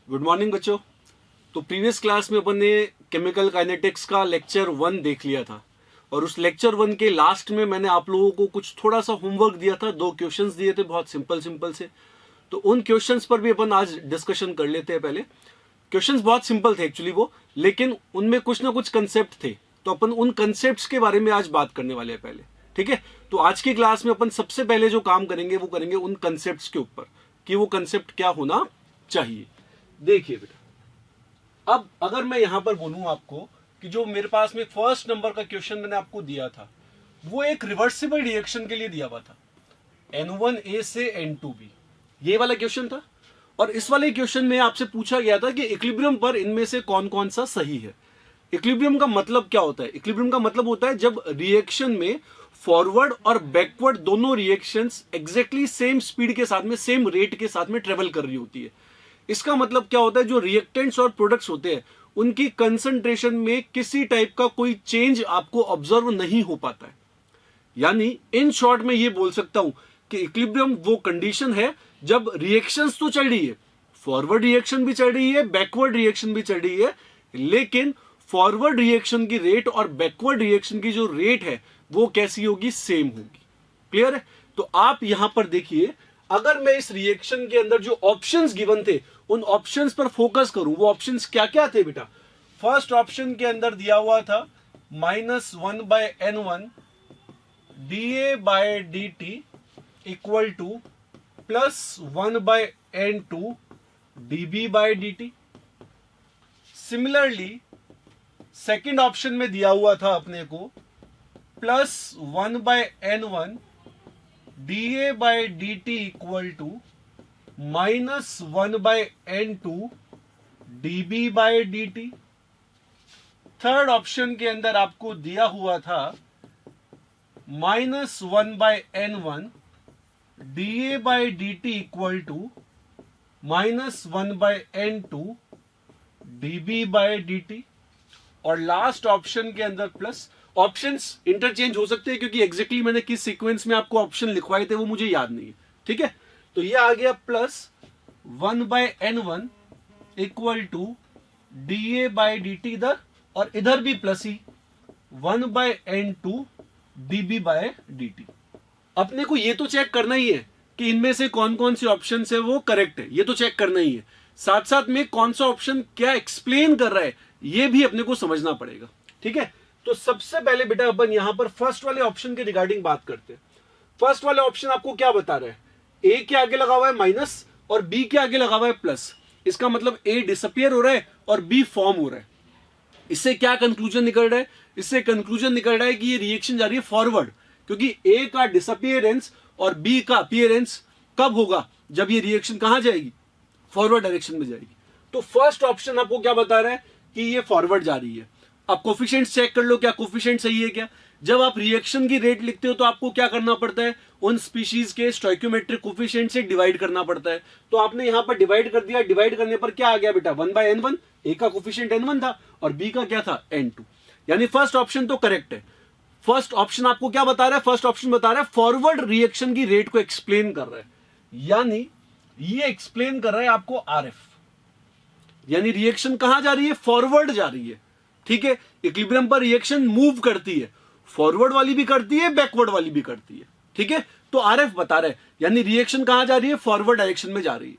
Good morning बच्चों। तो previous class में अपन ने केमिकल काइनेटिक्स का लेक्चर 1 देख लिया था और उस लेक्चर 1 के लास्ट में मैंने आप लोगों को कुछ थोड़ा सा होमवर्क दिया था। 2 क्वेश्चंस दिए थे, बहुत सिंपल से। तो उन क्वेश्चंस पर भी अपन आज डिस्कशन कर लेते हैं। पहले क्वेश्चंस बहुत सिंपल थे एक्चुअली वो, लेकिन उनमें कुछ ना कुछ कंसेप्ट थे, तो अपन उन कंसेप्ट के बारे में आज बात करने वाले हैं पहले। ठीक है, तो आज की क्लास में अपन सबसे पहले जो काम करेंगे वो करेंगे उन कंसेप्ट के ऊपर कि वो कंसेप्ट क्या होना चाहिए। देखिए बेटा, अब अगर मैं यहां पर बोलूं आपको कि जो मेरे पास में फर्स्ट नंबर का क्वेश्चन मैंने आपको दिया था वो एक रिवर्सिबल रिएक्शन के लिए दिया हुआ था, N1A से N2B, ये वाला क्वेश्चन था। और इस वाले क्वेश्चन में आपसे पूछा गया था कि इक्विलिब्रियम पर इनमें से कौन कौन सा सही है। इक्विलिब्रियम का मतलब क्या होता है? इक्विलिब्रियम का मतलब होता है जब रिएक्शन में फॉरवर्ड और बैकवर्ड दोनों रिएक्शंस एग्जैक्टली सेम स्पीड के साथ में, सेम रेट के साथ में ट्रेवल कर रही होती है। इसका मतलब क्या होता है? जो रिएक्टेंट्स और प्रोडक्ट्स होते हैं उनकी कंसंट्रेशन में किसी टाइप का कोई चेंज आपको ऑब्जर्व नहीं हो पाता है। यानी इन शॉर्ट में ये बोल सकता हूं कि इक्विलिब्रियम वो कंडीशन है जब रिएक्शंस तो चल रही है, फॉरवर्ड रिएक्शन भी चल रही है, बैकवर्ड रिएक्शन भी चल रही है, लेकिन फॉरवर्ड रिएक्शन की रेट और बैकवर्ड रिएक्शन की जो रेट है वो कैसी होगी? सेम होगी। क्लियर है? तो आप यहां पर देखिए, अगर मैं इस रिएक्शन के अंदर जो ऑप्शंस गिवन थे उन ऑप्शंस पर फोकस करूं, वो ऑप्शंस क्या क्या थे बेटा? फर्स्ट ऑप्शन के अंदर दिया हुआ था -1/N1 dA/dt equal to +1/N2 dB/dt। Similarly second option में दिया हुआ था अपने को +1/N1 dA/dt equal to -1/N2 dB/dt। Third option के अंदर आपको दिया हुआ था -1/N1 dA/dt equal to -1/N2 dB/dt। और लास्ट ऑप्शन के अंदर प्लस। ऑप्शंस इंटरचेंज हो सकते हैं क्योंकि एग्जैक्टली मैंने किस सीक्वेंस में आपको ऑप्शन लिखवाए थे वो मुझे याद नहीं है। ठीक है, तो ये आ गया +1/N1 इक्वल टू dA/dt इधर, और इधर भी प्लस ही 1/N2 dB/dt। अपने को ये तो चेक करना ही है कि इनमें से कौन कौन से ऑप्शन है वो करेक्ट है, ये तो चेक करना ही है। साथ साथ में कौन सा ऑप्शन क्या एक्सप्लेन कर रहा है ये भी अपने को समझना पड़ेगा। ठीक है, तो सबसे पहले बेटा अपन यहां पर फर्स्ट वाले ऑप्शन के रिगार्डिंग बात करते हैं। फर्स्ट वाले ऑप्शन आपको क्या बता रहा है? ए के आगे लगा हुआ है माइनस और बी के आगे लगा हुआ है प्लस। इसका मतलब ए डिसअपियर हो रहा है और बी फॉर्म हो रहा है। इससे क्या कंक्लूजन निकल रहा है? इससे कंक्लूजन निकल रहा है कि ये रिएक्शन जा रही है फॉरवर्ड, क्योंकि ए का डिसअपियरेंस और बी का अपीयरेंस कब होगा? जब ये रिएक्शन कहां जाएगी? फॉरवर्ड डायरेक्शन में जाएगी। तो फर्स्ट ऑप्शन आपको क्या बता रहा है कि ये फॉरवर्ड जा रही है। अब कोफिशिएंट चेक कर लो, क्या कोफिशिएंट सही है क्या? जब आप रिएक्शन की रेट लिखते हो तो आपको क्या करना पड़ता है? उन स्पीशीज के स्टोइकियोमेट्रिक कोफिशिएंट से डिवाइड करना पड़ता है। तो आपने यहां पर डिवाइड कर दिया, डिवाइड करने पर क्या आ गया बेटा? 1/N1। ए का कोफिशिएंट N1 था और बी का क्या था? N2। यानी फर्स्ट ऑप्शन तो करेक्ट है। फर्स्ट ऑप्शन आपको क्या बता रहा है? फर्स्ट ऑप्शन बता रहा है फॉरवर्ड रिएक्शन की रेट को एक्सप्लेन कर रहा है, यानी ये एक्सप्लेन कर रहा है आपको आरएफ, यानी रिएक्शन कहां जा रही है? फॉरवर्ड जा रही है। ठीक है, इक्विलिब्रियम पर रिएक्शन मूव करती है, फॉरवर्ड वाली भी करती है, बैकवर्ड वाली भी करती है। ठीक है, तो आरएफ बता रहा है, यानी रिएक्शन कहां जा रही है? फॉरवर्ड डायरेक्शन में जा रही है।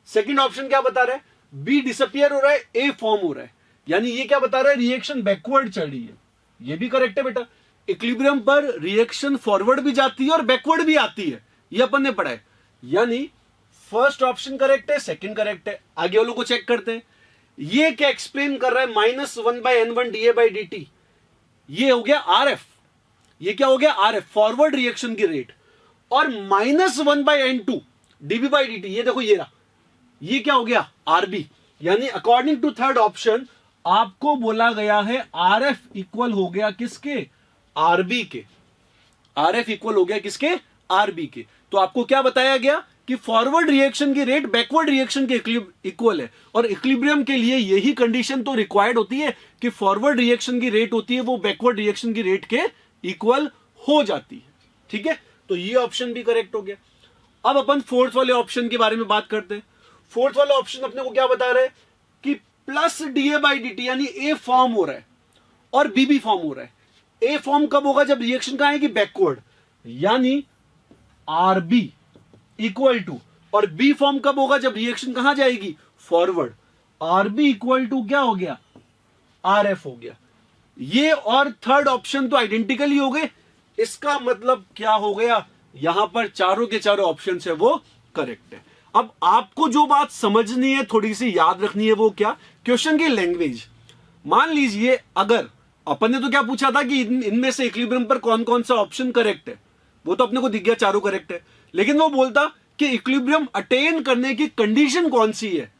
सेकंड ऑप्शन क्या बता रहा है? बी डिसअपियर हो रहा है, ए फॉर्म हो रहा है, यानी ये क्या बता रहा है? रिएक्शन बैकवर्ड चल रही है। ये भी करेक्ट है बेटा। इक्विलिब्रियम पर रिएक्शन फॉरवर्ड भी जाती है और बैकवर्ड भी आती है, ये अपन ने पढ़ा है। यानी फर्स्ट ऑप्शन करेक्ट है, सेकंड करेक्ट है। आगे वालों को चेक करते हैं। ये क्या एक्सप्लेन कर रहा है? -1/N1 dA/dt। ये हो गया आरएफ। ये क्या हो गया? आरएफ, फॉरवर्ड रिएक्शन की रेट। और -1/N2 dB/dt, ये देखो ये रहा, ये क्या हो गया? आरबी। यानी अकॉर्डिंग टू थर्ड ऑप्शन आपको बोला गया है आरएफ इक्वल हो गया किसके? आरबी के। आरएफ इक्वल हो गया किसके? आरबी के। तो आपको क्या बताया गया कि फॉरवर्ड रिएक्शन की रेट बैकवर्ड रिएक्शन के इक्वल है, और इक्विलिब्रियम के लिए यही कंडीशन तो रिक्वायर्ड होती है कि फॉरवर्ड रिएक्शन की रेट होती है वो बैकवर्ड रिएक्शन की रेट के इक्वल हो जाती है। ठीक है, तो ये ऑप्शन भी करेक्ट हो गया। अब अपन फोर्थ वाले ऑप्शन के बारे में बात करते हैं। फोर्थ वाला ऑप्शन अपने को क्या बता रहा है कि plus DA by D T, यानी ए फॉर्म हो रहा है और बी भी फॉर्म हो रहा है। ए फॉर्म कब होगा? जब रिएक्शन कहां आएगी? बैकवर्ड, यानी आर बी इक्वल टू, और बी फॉर्म कब होगा? जब रिएक्शन कहां जाएगी? Forward. R B equal to क्या हो गया? आर एफ हो गया। ये और थर्ड ऑप्शन तो आइडेंटिकल ही हो गए। इसका मतलब क्या हो गया? यहां पर चारों के चारों ऑप्शन है वो करेक्ट है। अब आपको जो बात समझनी है, थोड़ी सी याद रखनी है, वो क्या? क्वेश्चन की लैंग्वेज। मान लीजिए अगर अपन ने तो क्या पूछा था कि इनमें से इक्विलिब्रियम पर कौन कौन सा ऑप्शन करेक्ट है, वो तो अपने को दिख गया चारों करेक्ट है। लेकिन वो बोलता कि इक्विलिब्रियम अटेन करने की कंडीशन कौन सी है,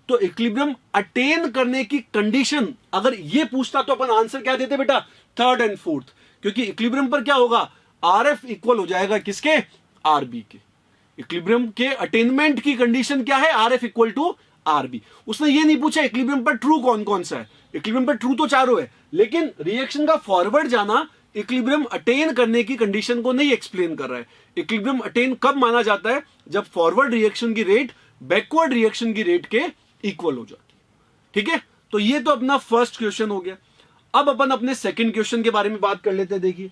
तो इक्विलिब्रियम अटेन करने की कंडीशन अगर ये पूछता तो अपन आंसर क्या देते बेटा? थर्ड एंड फोर्थ, क्योंकि इक्विलिब्रियम पर क्या होगा? आर एफ इक्वल हो जाएगा किसके? आर बी के। इक्विलिब्रियम के अटेनमेंट की कंडीशन क्या है? R F equal to R B. उसने ये नहीं पूछा इक्विलिब्रियम पर ट्रू कौन कौन सा है। इक्विलिब्रियम पर ट्रू तो चारों है, लेकिन रिएक्शन का फॉरवर्ड जाना इक्विलिब्रियम अटेन करने की कंडीशन को नहीं एक्सप्लेन कर रहा है। इक्विलिब्रियम अटेन कब माना जाता है? जब फॉरवर्ड रिएक्शन की रेट बैकवर्ड रिएक्शन की रेट के इक्वल हो जाती है। ठीक है, तो ये तो अपना फर्स्ट क्वेश्चन हो गया। अब अपन अपने सेकंड क्वेश्चन के बारे में बात कर लेते हैं। देखिए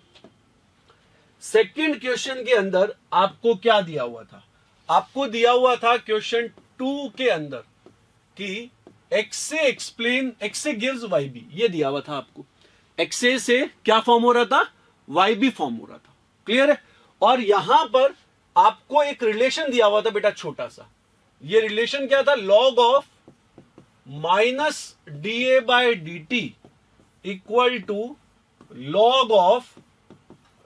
सेकंड क्वेश्चन के अंदर आपको क्या दिया हुआ था? आपको दिया हुआ था क्वेश्चन 2 के अंदर कि एक्स से गिव्स वाई बी, ये दिया हुआ था आपको। एक्स से क्या फॉर्म हो रहा था? वाई बी फॉर्म हो रहा था। क्लियर है? और यहां पर आपको एक रिलेशन दिया हुआ था बेटा, छोटा सा। ये रिलेशन क्या था? Log of minus D A by D T equal to log of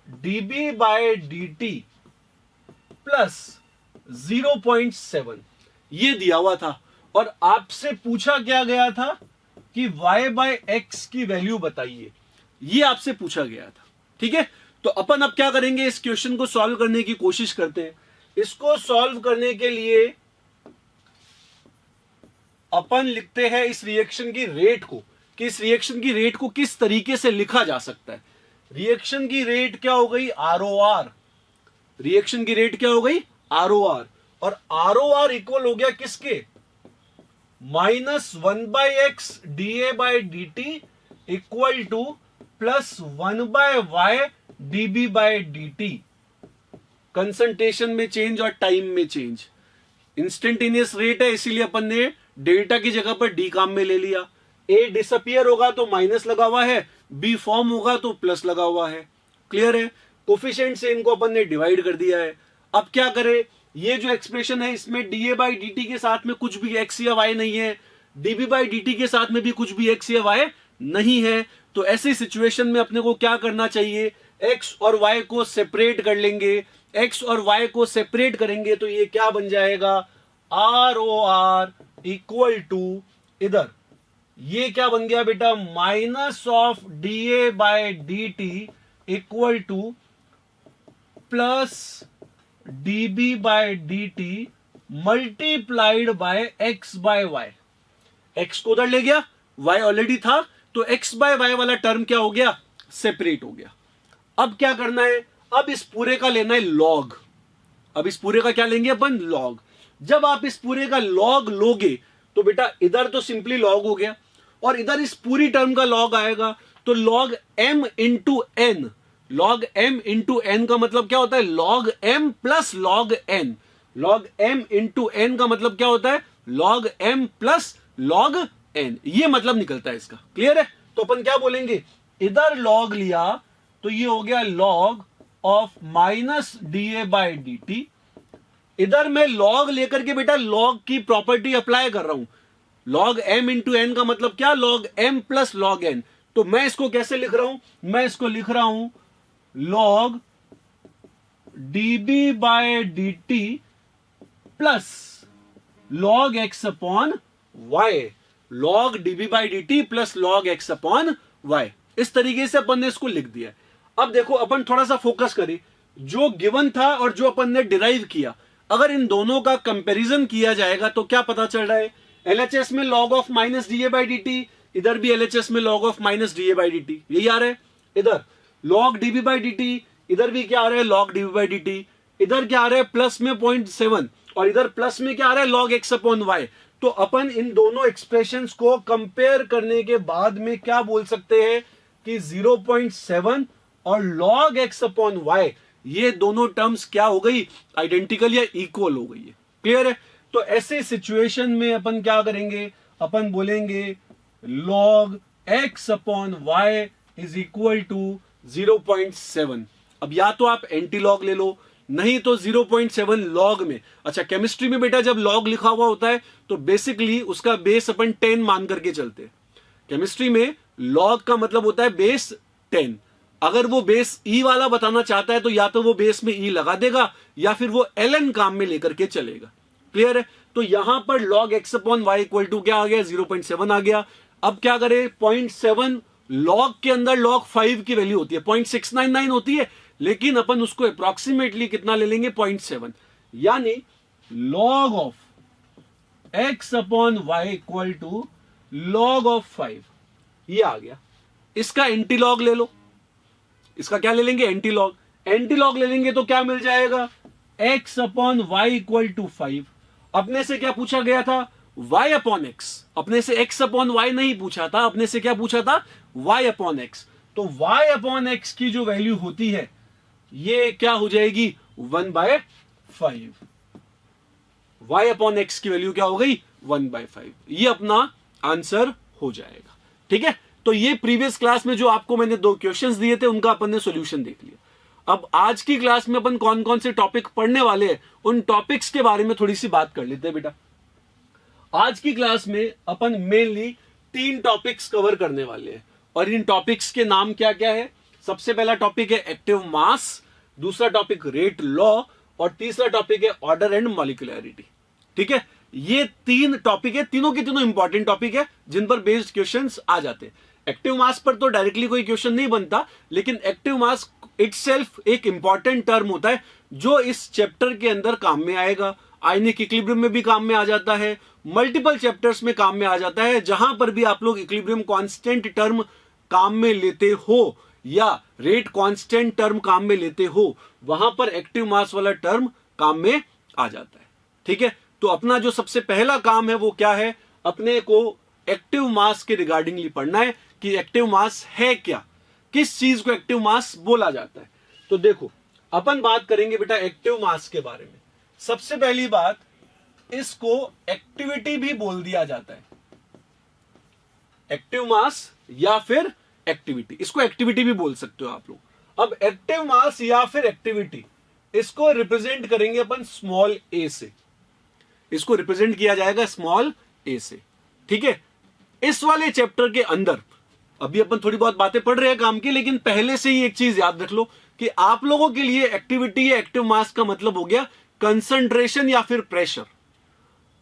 DB by D T plus 0.7, ये दिया हुआ था। और आपसे पूछा क्या गया था कि y बाय एक्स की वैल्यू बताइए, ये आपसे पूछा गया था। ठीक है, तो अपन अब क्या करेंगे? इस क्वेश्चन को सॉल्व करने की कोशिश करते हैं। इसको सॉल्व करने के लिए अपन लिखते हैं इस रिएक्शन की रेट को, कि इस रिएक्शन की रेट को किस तरीके से लिखा जा सकता है। रिएक्शन की रेट क्या हो गई? ROR। रिएक्शन की रेट क्या हो गई? ROR। और ROR इक्वल हो गया किसके? -1/x dA by dt equal to plus 1/y dB by dt। Concentration में चेंज और टाइम में चेंज। इंस्टेंटेनियस रेट है, इसीलिए अपन ने डेल्टा की जगह पर डी काम में ले लिया। ए डिसअपियर होगा तो माइनस लगा हुआ है, बी फॉर्म होगा तो प्लस लगा हुआ है। क्लियर है? कोफिशिएंट से इनको अपन ने डिवाइड कर दिया है। अब क्या करें? ये जो एक्सप्रेशन है इसमें डीए बाई डी के साथ में कुछ भी एक्स या वाई नहीं है, डीबी बाई डी के साथ में भी कुछ भी एक्स या वाई नहीं है। तो ऐसी सिचुएशन में अपने को क्या करना चाहिए? एक्स और वाई को सेपरेट कर लेंगे। एक्स और वाई को सेपरेट करेंगे तो ये क्या बन जाएगा? ROR इक्वल टू, इधर ये क्या बन गया बेटा? Minus of DA by D T equal to plus DB by D T multiplied by X by Y. X को उधर ले गया, वाई ऑलरेडी था, तो एक्स बाय वाई वाला टर्म क्या हो गया? सेपरेट हो गया। अब क्या करना है? अब इस पूरे का लेना है लॉग। अब इस पूरे का क्या लेंगे अपन? लॉग। जब आप इस पूरे का लॉग लोगे तो बेटा इधर तो सिंपली लॉग हो गया और इधर इस पूरी टर्म का लॉग आएगा, तो log m into N. Log m into N का मतलब क्या होता है? Log m plus log n। Log m into N का मतलब क्या होता है? Log m plus log n। ये मतलब निकलता है इसका। क्लियर है? तो अपन क्या बोलेंगे? इधर लॉग लिया तो ये हो गया log of minus D A by D T. इधर मैं लॉग लेकर के बेटा लॉग की प्रॉपर्टी अप्लाई कर रहा हूं। लॉग m इंटू एन का मतलब क्या? Log m plus log n। तो मैं इसको कैसे लिख रहा हूं? मैं इसको लिख रहा हूं log dB by dt plus log x upon y। Log dB by dt plus log x upon y। इस तरीके से अपन ने इसको लिख दिया। अब देखो अपन थोड़ा सा फोकस करें, जो गिवन था और जो अपन ने डिराइव किया, अगर इन दोनों का कंपैरिजन किया जाएगा तो क्या पता चल रहा है? LHS में log of minus D A by D T, इधर भी LHS में log of minus D A by D T, यही आ रहा है। इधर log dB by D T, इधर भी क्या आ रहा है? log dB by D T. इधर क्या आ रहा है? प्लस में 0.7 और इधर प्लस में क्या आ रहा है, log x अपॉन वाई। तो अपन इन दोनों एक्सप्रेशंस को कंपेयर करने के बाद में क्या बोल सकते हैं कि 0.7 और log x अपॉन वाई ये दोनों टर्म्स क्या हो गई, आइडेंटिकल या इक्वल हो गई है। क्लियर है? तो ऐसे सिचुएशन में अपन क्या करेंगे, अपन बोलेंगे log x upon Y is equal to 0.7। अब या तो आप एंटी लॉग ले लो, नहीं तो 0.7 लॉग में। अच्छा, केमिस्ट्री में बेटा जब लॉग लिखा हुआ होता है तो बेसिकली उसका बेस अपन 10 मान करके चलते हैं। केमिस्ट्री में लॉग का मतलब होता है बेस 10। अगर वो बेस ई वाला बताना चाहता है तो या तो वो बेस में ई लगा देगा या फिर वो ln काम में लेकर के चलेगा। क्लियर है? तो यहां पर log x upon Y equal to क्या आ गया, 0.7 आ गया। अब क्या करें, 0.7 log के अंदर log 5 की वैल्यू होती है, 0.699 होती है, लेकिन अपन उसको अप्रोक्सीमेटली कितना ले लेंगे, 0.7, यानी log of x upon Y equal to log of 5, ये आ गया। इसका एंटी लॉग ले लो, इसका क्या ले लेंगे, एंटी लॉग। एंटी लॉग ले लेंगे तो क्या मिल जाएगा, x upon Y equal to 5। अपने से क्या पूछा गया था, y अपॉन x। अपने से x अपॉन वाई नहीं पूछा था, अपने से क्या पूछा था, y अपॉन x। तो y अपॉन x की जो वैल्यू होती है ये क्या हो जाएगी, 1/5। y अपॉन x की वैल्यू क्या हो गई, 1/5। ये अपना आंसर हो जाएगा। ठीक है? तो ये प्रीवियस क्लास में जो आपको मैंने 2 क्वेश्चंस दिए थे उनका अपन ने सॉल्यूशन देख लिया। अब आज की क्लास में अपन कौन कौन से टॉपिक पढ़ने वाले हैं उन टॉपिक्स के बारे में थोड़ी सी बात कर लेते हैं बेटा। आज की क्लास में अपन मेनली 3 टॉपिक्स कवर करने वाले हैं और इन टॉपिक्स के नाम क्या क्या है। सबसे पहला टॉपिक है एक्टिव मास, दूसरा टॉपिक रेट लॉ और तीसरा टॉपिक है ऑर्डर एंड मॉलिक्यूलरिटी। ठीक है? ये 3 टॉपिक है, तीनों के तीनों इंपॉर्टेंट टॉपिक है जिन पर बेस्ड क्वेश्चंस आ जाते हैं। एक्टिव मास पर तो डायरेक्टली कोई क्वेश्चन नहीं बनता, लेकिन एक्टिव मास इटसेल्फ एक इंपॉर्टेंट टर्म होता है जो इस चैप्टर के अंदर काम में आएगा। आयनिक इक्विलिब्रियम में भी काम में आ जाता है, मल्टीपल चैप्टर्स में काम में आ जाता है। जहां पर भी आप लोग इक्विलिब्रियम कांस्टेंट टर्म काम में लेते हो या रेट कांस्टेंट टर्म काम में लेते हो, वहां पर एक्टिव मास वाला टर्म काम में आ जाता है। ठीक है? तो अपना जो सबसे पहला काम है वो क्या है, अपने को एक्टिव मास के रिगार्डिंगली पढ़ना है कि एक्टिव मास है क्या, किस चीज को एक्टिव मास बोला जाता है। तो देखो, अपन बात करेंगे बेटा एक्टिव मास के बारे में। सबसे पहली बात, इसको एक्टिविटी भी बोल दिया जाता है। एक्टिव मास या फिर एक्टिविटी, इसको एक्टिविटी भी बोल सकते हो आप लोग। अब एक्टिव मास या फिर एक्टिविटी, इसको रिप्रेजेंट करेंगे अपन स्मॉल ए से। इसको रिप्रेजेंट किया जाएगा स्मॉल ए से। ठीक है? इस वाले चैप्टर के अंदर अभी अपन थोड़ी बहुत बातें पढ़ रहे हैं काम की, लेकिन पहले से ही एक चीज याद रख लो कि आप लोगों के लिए एक्टिविटी या एक्टिव मास का मतलब हो गया कंसंट्रेशन या फिर प्रेशर।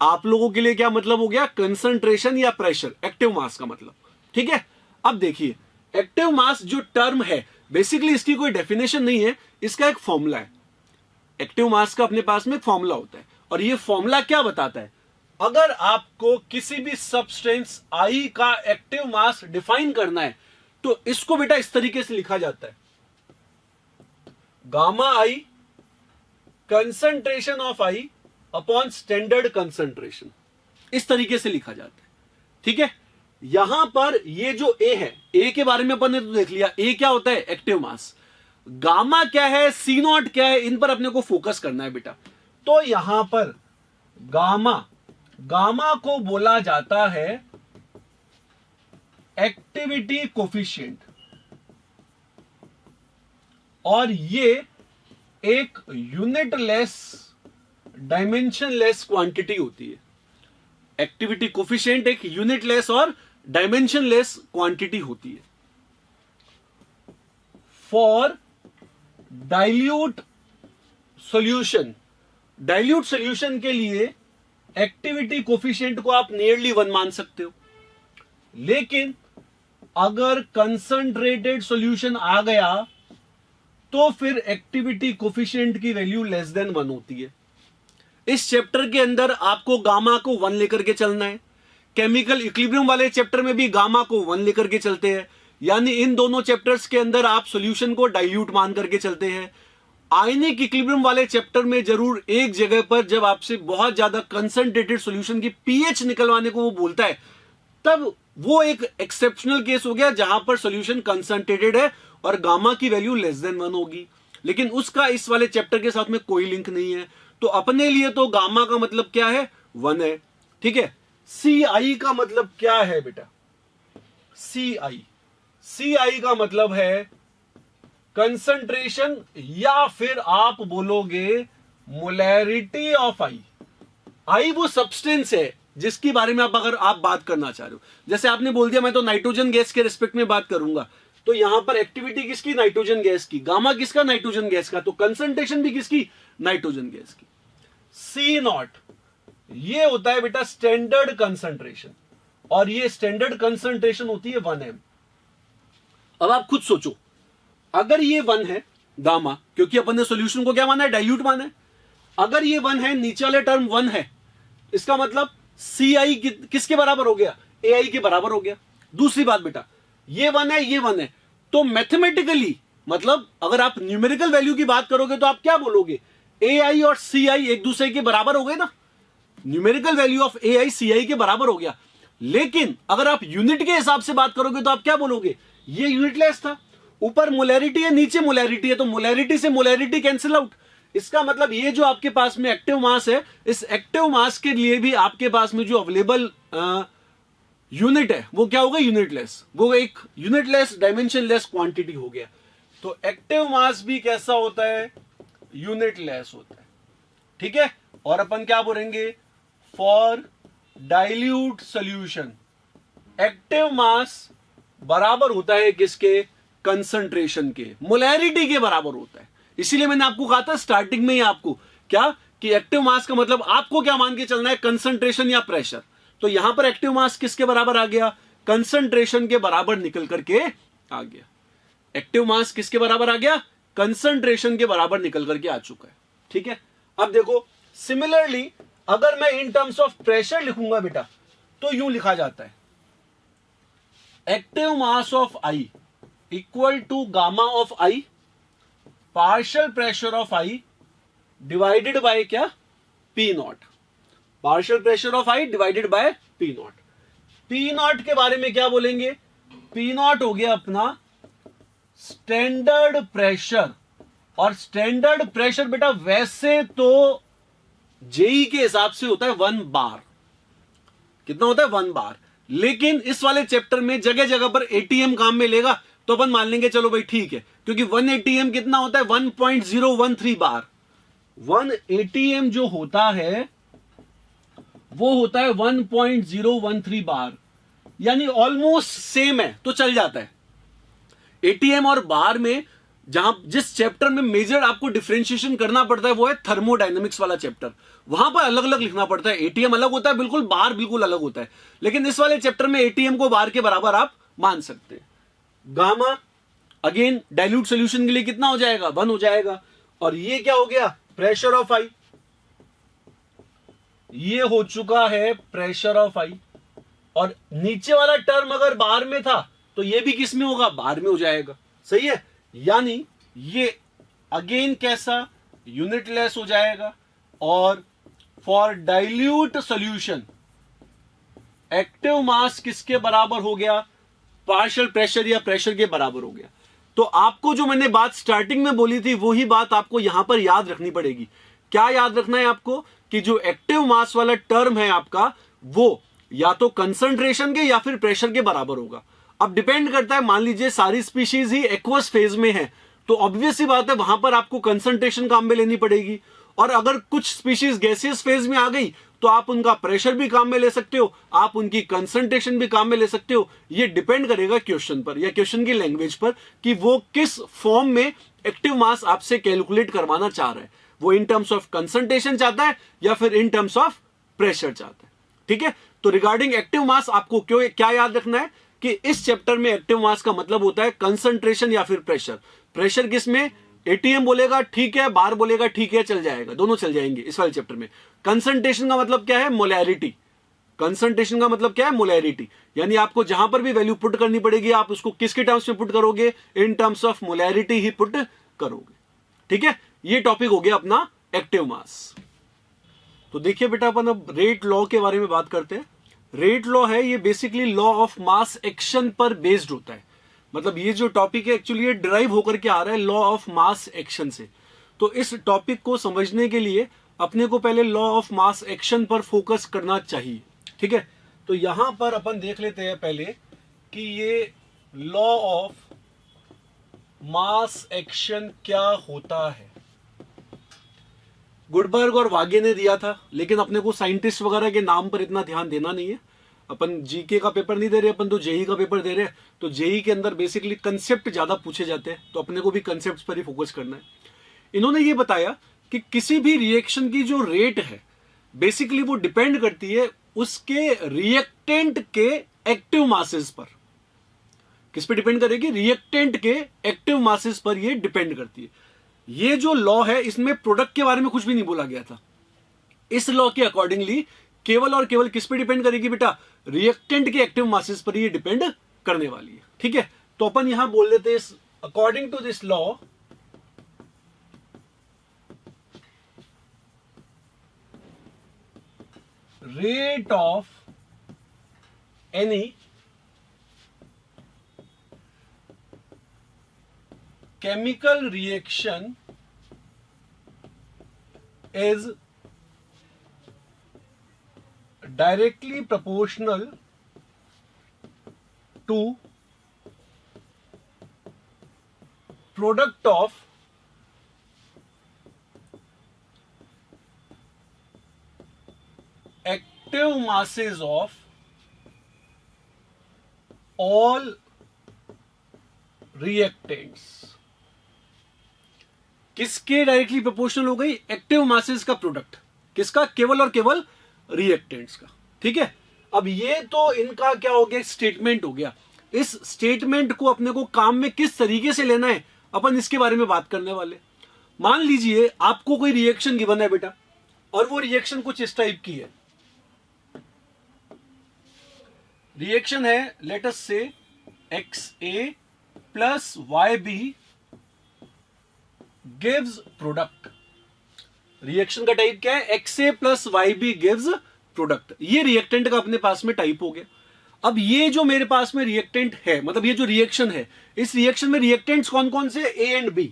आप लोगों के लिए क्या मतलब हो गया, कंसंट्रेशन या प्रेशर, एक्टिव मास का मतलब। ठीक है? अब देखिए, एक्टिव मास जो टर्म है बेसिकली इसकी कोई डेफिनेशन नहीं है, इसका एक फॉर्मूला है। एक्टिव मास का अपने पास में एक फॉर्मूला होता है और ये फॉर्मूला क्या बताता है, अगर आपको किसी भी सब्सटेंस आई का एक्टिव मास डिफाइन करना है तो इसको बेटा इस तरीके से लिखा जाता है, gamma I concentration of I upon standard concentration, इस तरीके से लिखा जाता है। ठीक है? यहां पर ये जो ए है, ए के बारे में अपन ने तो देख लिया, ए क्या होता है, एक्टिव मास। गामा क्या है, सी नॉट क्या है, इन पर अपने को फोकस करना है बेटा। तो यहां पर गामा को बोला जाता है एक्टिविटी कोफिशिएंट, और ये एक यूनिटलेस डायमेंशनलेस क्वांटिटी होती है। एक्टिविटी कोफिशिएंट एक यूनिटलेस और डायमेंशनलेस क्वांटिटी होती है। For dilute solution, dilute solution के लिए एक्टिविटी कोफिशिएंट को आप नियरली 1 मान सकते हो, लेकिन अगर कंसंट्रेटेड सॉल्यूशन आ गया तो फिर एक्टिविटी कोफिशिएंट की वैल्यू लेस देन 1 होती है। इस चैप्टर के अंदर आपको गामा को 1 लेकर के चलना है। केमिकल इक्विलिब्रियम वाले चैप्टर में भी गामा को 1 लेकर के चलते हैं, यानी इन दोनों चैप्टर्स के अंदर आप सॉल्यूशन को डाइल्यूट मान करके चलते हैं। आयनिक इक्विलिब्रियम वाले चैप्टर में जरूर एक जगह पर जब आपसे बहुत ज्यादा कंसंट्रेटेड सॉल्यूशन की पीएच निकलवाने को वो बोलता है, तब वो एक एक्सेप्शनल केस हो गया जहां पर सॉल्यूशन कंसंट्रेटेड है और गामा की वैल्यू लेस देन 1 होगी। लेकिन उसका इस वाले चैप्टर के साथ में कोई लिंक नहीं है, तो अपने लिए तो गामा का मतलब क्या है, 1 है। ठीक है, सी आई का मतलब क्या है बेटा, सी आई का मतलब है कंसंट्रेशन, या फिर आप बोलोगे मोलैरिटी ऑफ आई वो सब्सटेंस है जिसके बारे में अगर आप बात करना चाह रहे हो। जैसे आपने बोल दिया मैं तो नाइट्रोजन गैस के रिस्पेक्ट में बात करूंगा, तो यहां पर एक्टिविटी किसकी, नाइट्रोजन गैस की, गामा किसका, नाइट्रोजन गैस का, तो कंसंट्रेशन भी किसकी, नाइट्रोजन गैस की। सी नॉट ये होता है बेटा स्टैंडर्ड कंसंट्रेशन, और ये स्टैंडर्ड कंसंट्रेशन होती है 1 m। अब आप खुद सोचो, अगर ये 1 है गामा, क्योंकि अपन ने सॉल्यूशन को क्या माना है, डाइल्यूट माना है, अगर ये 1 है, नीचे वाले टर्म 1 है, इसका मतलब सी आई किसके बराबर हो गया, ए आई के बराबर हो गया। दूसरी बात बेटा, ये 1 है, ये 1 है, तो मैथमेटिकली मतलब अगर आप न्यूमेरिकल वैल्यू की बात करोगे तो आप क्या बोलोगे, ए आई और सी आई एक दूसरे के बराबर हो गए ना, न्यूमेरिकल वैल्यू ऑफ ए आई सी आई के बराबर हो गया। लेकिन अगर आप यूनिट के हिसाब से बात करोगे तो आप क्या बोलोगे, ये यूनिटलेस था, ऊपर मोलैरिटी है नीचे मोलैरिटी है, तो मोलैरिटी से मोलैरिटी कैंसिल आउट। इसका मतलब ये जो आपके पास में एक्टिव मास है, इस एक्टिव मास के लिए भी आपके पास में जो अवेलेबल यूनिट है वो क्या होगा, यूनिटलेस, वो एक यूनिटलेस डायमेंशनलेस क्वांटिटी हो गया। तो एक्टिव मास भी कैसा होता है, यूनिटलेस होता है। ठीक है, और अपन क्या बोलेंगे, for dilute solution active mass बराबर होता है किसके, कंसंट्रेशन के, मोलैरिटी के बराबर होता है। इसीलिए मैंने आपको कहा था स्टार्टिंग में ही आपको क्या, कि एक्टिव मास का मतलब आपको क्या मान के चलना है, कंसंट्रेशन या प्रेशर। तो यहां पर एक्टिव मास किसके बराबर आ गया, कंसंट्रेशन के बराबर निकल करके आ गया। एक्टिव मास किसके बराबर आ गया, कंसंट्रेशन के बराबर निकल करके आ चुका है। ठीक है, अब देखो सिमिलरली अगर मैं इन टर्म्स ऑफ प्रेशर लिखूंगा बेटा, तो यूं लिखा जाता है, active mass of I equal to gamma of I partial pressure of I divided by क्या, P naught, partial pressure of I divided by P naught. P naught के बारे में क्या बोलेंगे, पी नॉट हो गया अपना स्टैंडर्ड प्रेशर, और स्टैंडर्ड प्रेशर बेटा वैसे तो जेई के हिसाब से होता है 1 बार, कितना होता है 1 बार, लेकिन इस वाले चैप्टर में जगह जगह पर एटीएम काम में लेगा, तो अपन मान लेंगे चलो भाई ठीक है, क्योंकि 1 एटीएम कितना होता है 1.013 बार। 1 एटीएम जो होता है वो होता है 1.013 बार, यानी ऑलमोस्ट सेम है, तो चल जाता है। एटीएम और बार में जहां जिस चैप्टर में मेजर आपको डिफरेंशिएशन करना पड़ता है वो है थर्मोडायनेमिक्स वाला चैप्टर, वहां पर अलग अलग लिखना पड़ता है। एटीएम अलग होता है बिल्कुल, बार बिल्कुल अलग होता है, लेकिन इस वाले चैप्टर में एटीएम को बार के बराबर आप मान सकते हैं। गामा अगेन डाइल्यूट सॉल्यूशन के लिए कितना हो जाएगा, 1 हो जाएगा, और ये क्या हो गया, प्रेशर ऑफ आई, ये हो चुका है प्रेशर ऑफ आई, और नीचे वाला टर्म अगर बार में था तो ये भी किस में होगा, बार में हो जाएगा। सही है, यानी ये अगेन कैसा, यूनिटलेस हो जाएगा, और for dilute solution active mass किसके बराबर हो गया, पार्शियल प्रेशर या प्रेशर के बराबर हो गया। तो आपको जो मैंने बात स्टार्टिंग में बोली थी वही बात आपको यहां पर याद रखनी पड़ेगी। क्या याद रखना है आपको, कि जो एक्टिव मास वाला टर्म है आपका वो या तो कंसंट्रेशन के या फिर प्रेशर के बराबर होगा। अब डिपेंड करता है, मान लीजिए सारी स्पीशीज ही एक्वस फेज में है, तो ऑब्वियस सी बात है वहां पर आपको कंसंट्रेशन काम में लेनी पड़ेगी, और अगर कुछ स्पीशीज गैसियस फेज में आ गई तो आप उनका प्रेशर भी काम में ले सकते हो, आप उनकी कंसंट्रेशन भी काम में ले सकते हो। ये डिपेंड करेगा क्वेश्चन पर या क्वेश्चन की लैंग्वेज पर कि वो किस फॉर्म में एक्टिव मास आपसे कैलकुलेट करवाना चाह रहा है, वो इन टर्म्स ऑफ कंसंट्रेशन चाहता है या फिर इन टर्म्स ऑफ प्रेशर चाहता है। ठीक है, तो रिगार्डिंग एक्टिव मास आपको क्या याद रखना है कि इस चैप्टर में एक्टिव मास का मतलब होता है कंसंट्रेशन या फिर प्रेशर। प्रेशर किसमें, एटीएम बोलेगा ठीक है, बार बोलेगा ठीक है, चल जाएगा, दोनों चल जाएंगे इस वाले चैप्टर में। कंसंट्रेशन का मतलब क्या है, मोलैरिटी। कंसंट्रेशन का मतलब क्या है, मोलैरिटी, यानी आपको जहां पर भी वैल्यू पुट करनी पड़ेगी आप उसको किसके टर्म्स में पुट करोगे, in terms of molarity he put करोगे। ठीक है, ये टॉपिक हो गया अपना एक्टिव मास। तो देखिए बेटा, अपन अब रेट लॉ के बारे में बात करते हैं। रेट लॉ है ये basically law of mass action पर बेस्ड होता है। मतलब ये जो टॉपिक है एक्चुअली ये डिराइव होकर के आ रहा है लॉ ऑफ मास एक्शन से। तो इस टॉपिक को समझने के लिए अपने को पहले लॉ ऑफ मास एक्शन पर फोकस करना चाहिए, ठीक है। तो यहां पर अपन देख लेते हैं पहले कि ये लॉ ऑफ मास एक्शन क्या होता है। गुडबर्ग और वागे ने दिया था, लेकिन अपने को साइंटिस्ट वगैरह के नाम पर इतना ध्यान देना नहीं है। अपन जीके का पेपर नहीं दे रहे, अपन तो जेई का पेपर दे रहे हैं। तो जेई के अंदर बेसिकली कंसेप्ट ज्यादा पूछे जाते हैं, तो अपने को भी कंसेप्ट पर ही फोकस करना है। इन्होंने ये बताया कि किसी भी रिएक्शन की जो रेट है बेसिकली वो डिपेंड करती है उसके रिएक्टेंट के एक्टिव मासेस पर। किस पे डिपेंड करेगी? रिएक्टेंट के एक्टिव मासेस पर ये डिपेंड करती है। ये जो लॉ है इसमें प्रोडक्ट के बारे में कुछ भी नहीं बोला गया था। इस लॉ के अकॉर्डिंगली केवल और केवल किस पे डिपेंड करेगी बेटा? रिएक्टेंट के एक्टिव मासेस पर ये डिपेंड करने वाली है, ठीक है। तो अपन यहां बोल देते हैं according to this law rate of any chemical reaction is directly proportional to product of active masses of all reactants। किसके डायरेक्टली प्रोपोर्शनल हो गई? एक्टिव मासेस का प्रोडक्ट। किसका? केवल और केवल रिएक्टेंट्स का, ठीक है। अब ये तो इनका क्या हो गया? स्टेटमेंट हो गया। इस स्टेटमेंट को अपने को काम में किस तरीके से लेना है अपन इसके बारे में बात करने वाले। मान लीजिए आपको कोई रिएक्शन गिवन है बेटा, और वो रिएक्शन कुछ इस टाइप की है। रिएक्शन है लेट अस से XA plus YB gives product. Reaction का टाइप क्या है? XA plus YB gives product. ये रिएक्टेंट का अपने पास में टाइप हो गया। अब ये जो मेरे पास में रिएक्टेंट है, मतलब ये जो रिएक्शन है, इस रिएक्शन में रिएक्टेंट्स कौन कौन से? A एंड B,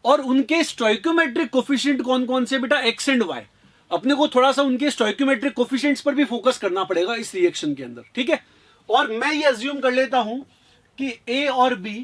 और उनके स्टोइकोमेट्रिक कोफिशिएंट कौन कौन से बेटा? X and Y। अपने को थोड़ा सा उनके स्टोइकोमेट्रिक कोफिशिएंट्स पर भी फोकस करना पड़ेगा इस रिएक्शन के अंदर, ठीक है। और मैं ये अज्यूम कर लेता हूं कि A और B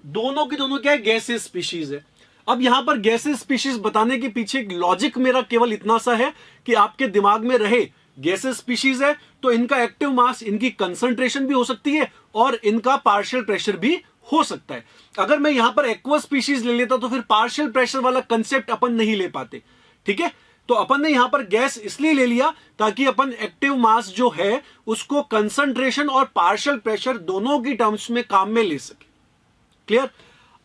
दोनों की दोनों क्या है? गैसेस स्पीशीज है। अब यहां पर गैसेस स्पीशीज बताने के पीछे लॉजिक मेरा केवल इतना सा है कि आपके दिमाग में रहे गैसेस स्पीशीज है तो इनका एक्टिव मास, इनकी कंसंट्रेशन भी हो सकती है और इनका पार्शियल प्रेशर भी हो सकता है। अगर मैं यहां पर एक्वस स्पीशीज ले लेता तो फिर पार्शियल प्रेशर वाला कंसेप्ट अपन नहीं ले पाते, ठीक है। तो अपन ने यहां पर गैस इसलिए ले लिया ताकि अपन एक्टिव मास जो है उसको कंसंट्रेशन और पार्शियल प्रेशर दोनों की टर्म्स में काम में ले सके। क्लियर?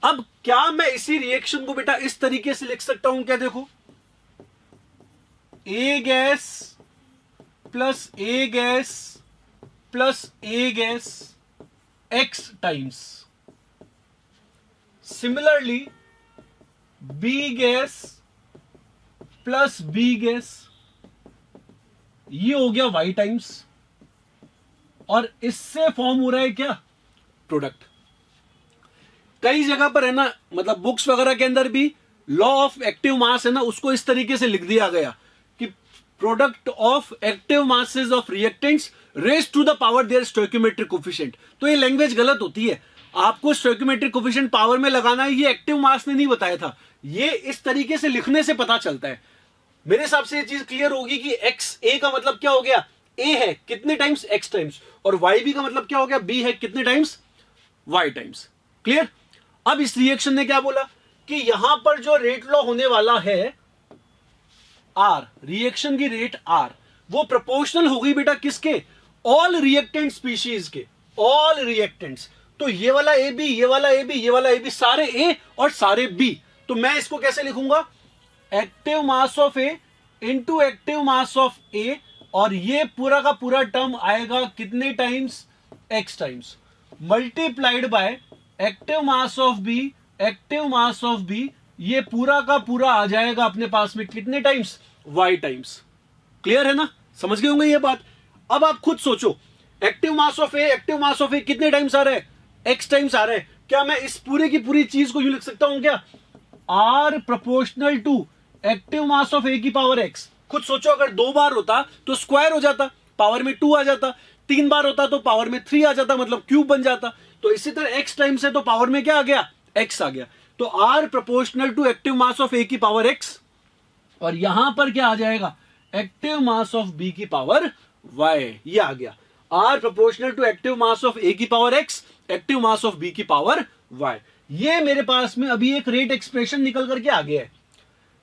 अब क्या मैं इसी रिएक्शन को बेटा इस तरीके से लिख सकता हूं क्या? देखो, A gas plus A gas plus A gas X times. Similarly B gas plus B gas, ये हो गया Y टाइम्स, और इससे फॉर्म हो रहा है क्या? प्रोडक्ट। कई जगह पर है ना, मतलब बुक्स वगैरह के अंदर भी लॉ ऑफ एक्टिव मास है ना, उसको इस तरीके से लिख दिया गया कि product of active masses of reactants raise to the power their stoichiometric coefficient. तो ये लैंग्वेज गलत होती है। आपको स्टोइकोमेट्रिक कोफिशिएंट पावर में लगाना है, ये एक्टिव मास ने नहीं बताया था। ये इस तरीके से लिखने से पता चलता है। मेरे हिसाब से ये चीज क्लियर होगी कि XA का मतलब क्या हो गया? A है कितने टाइम्स? X times. और YB का मतलब क्या हो गया? B है कितने टाइम्स? Y times. क्लियर? अब इस रिएक्शन ने क्या बोला कि यहां पर जो रेट लॉ होने वाला है R, रिएक्शन की रेट R, वो प्रोपोर्शनल हो गई बेटा किसके? ऑल रिएक्टेंट स्पीशीज के। ऑल रिएक्टेंट्स, तो ये वाला AB, ये वाला AB, ये वाला AB, सारे A और सारे B। तो मैं इसको कैसे लिखूंगा? Active mass of A into active mass of A, और ये पूरा का पूरा टर्म आएगा कितने times? X times, multiplied by active mass of B, active mass of B ये पूरा का पूरा आ जाएगा अपने पास में कितने टाइम्स, y टाइम्स। क्लियर है ना, समझ गए होंगे ये बात। अब आप खुद सोचो, एक्टिव मास ऑफ ए कितने टाइम्स आ रहा है, x टाइम्स आ रहा है। क्या मैं इस पूरे की पूरी चीज को यूं लिख सकता हूं क्या, r proportional to active mass of A की पावर x। खुद सोचो, अगर 2 बार होता तो स्क्वायर हो जाता, पावर में 2 आ जाता, 3 बार होता तो पावर में 3 आ जाता, मतलब क्यूब बन जाता। तो इसी तरह x टाइम्स है तो पावर में क्या आ गया, x आ गया। तो r proportional to active mass of A की पावर x, और यहां पर क्या आ जाएगा, एक्टिव मास ऑफ b की पावर y। ये आ गया r proportional to active mass of a की power x, active mass of b की पावर y। ये मेरे पास में अभी एक रेट एक्सप्रेशन निकल करके आ गया है।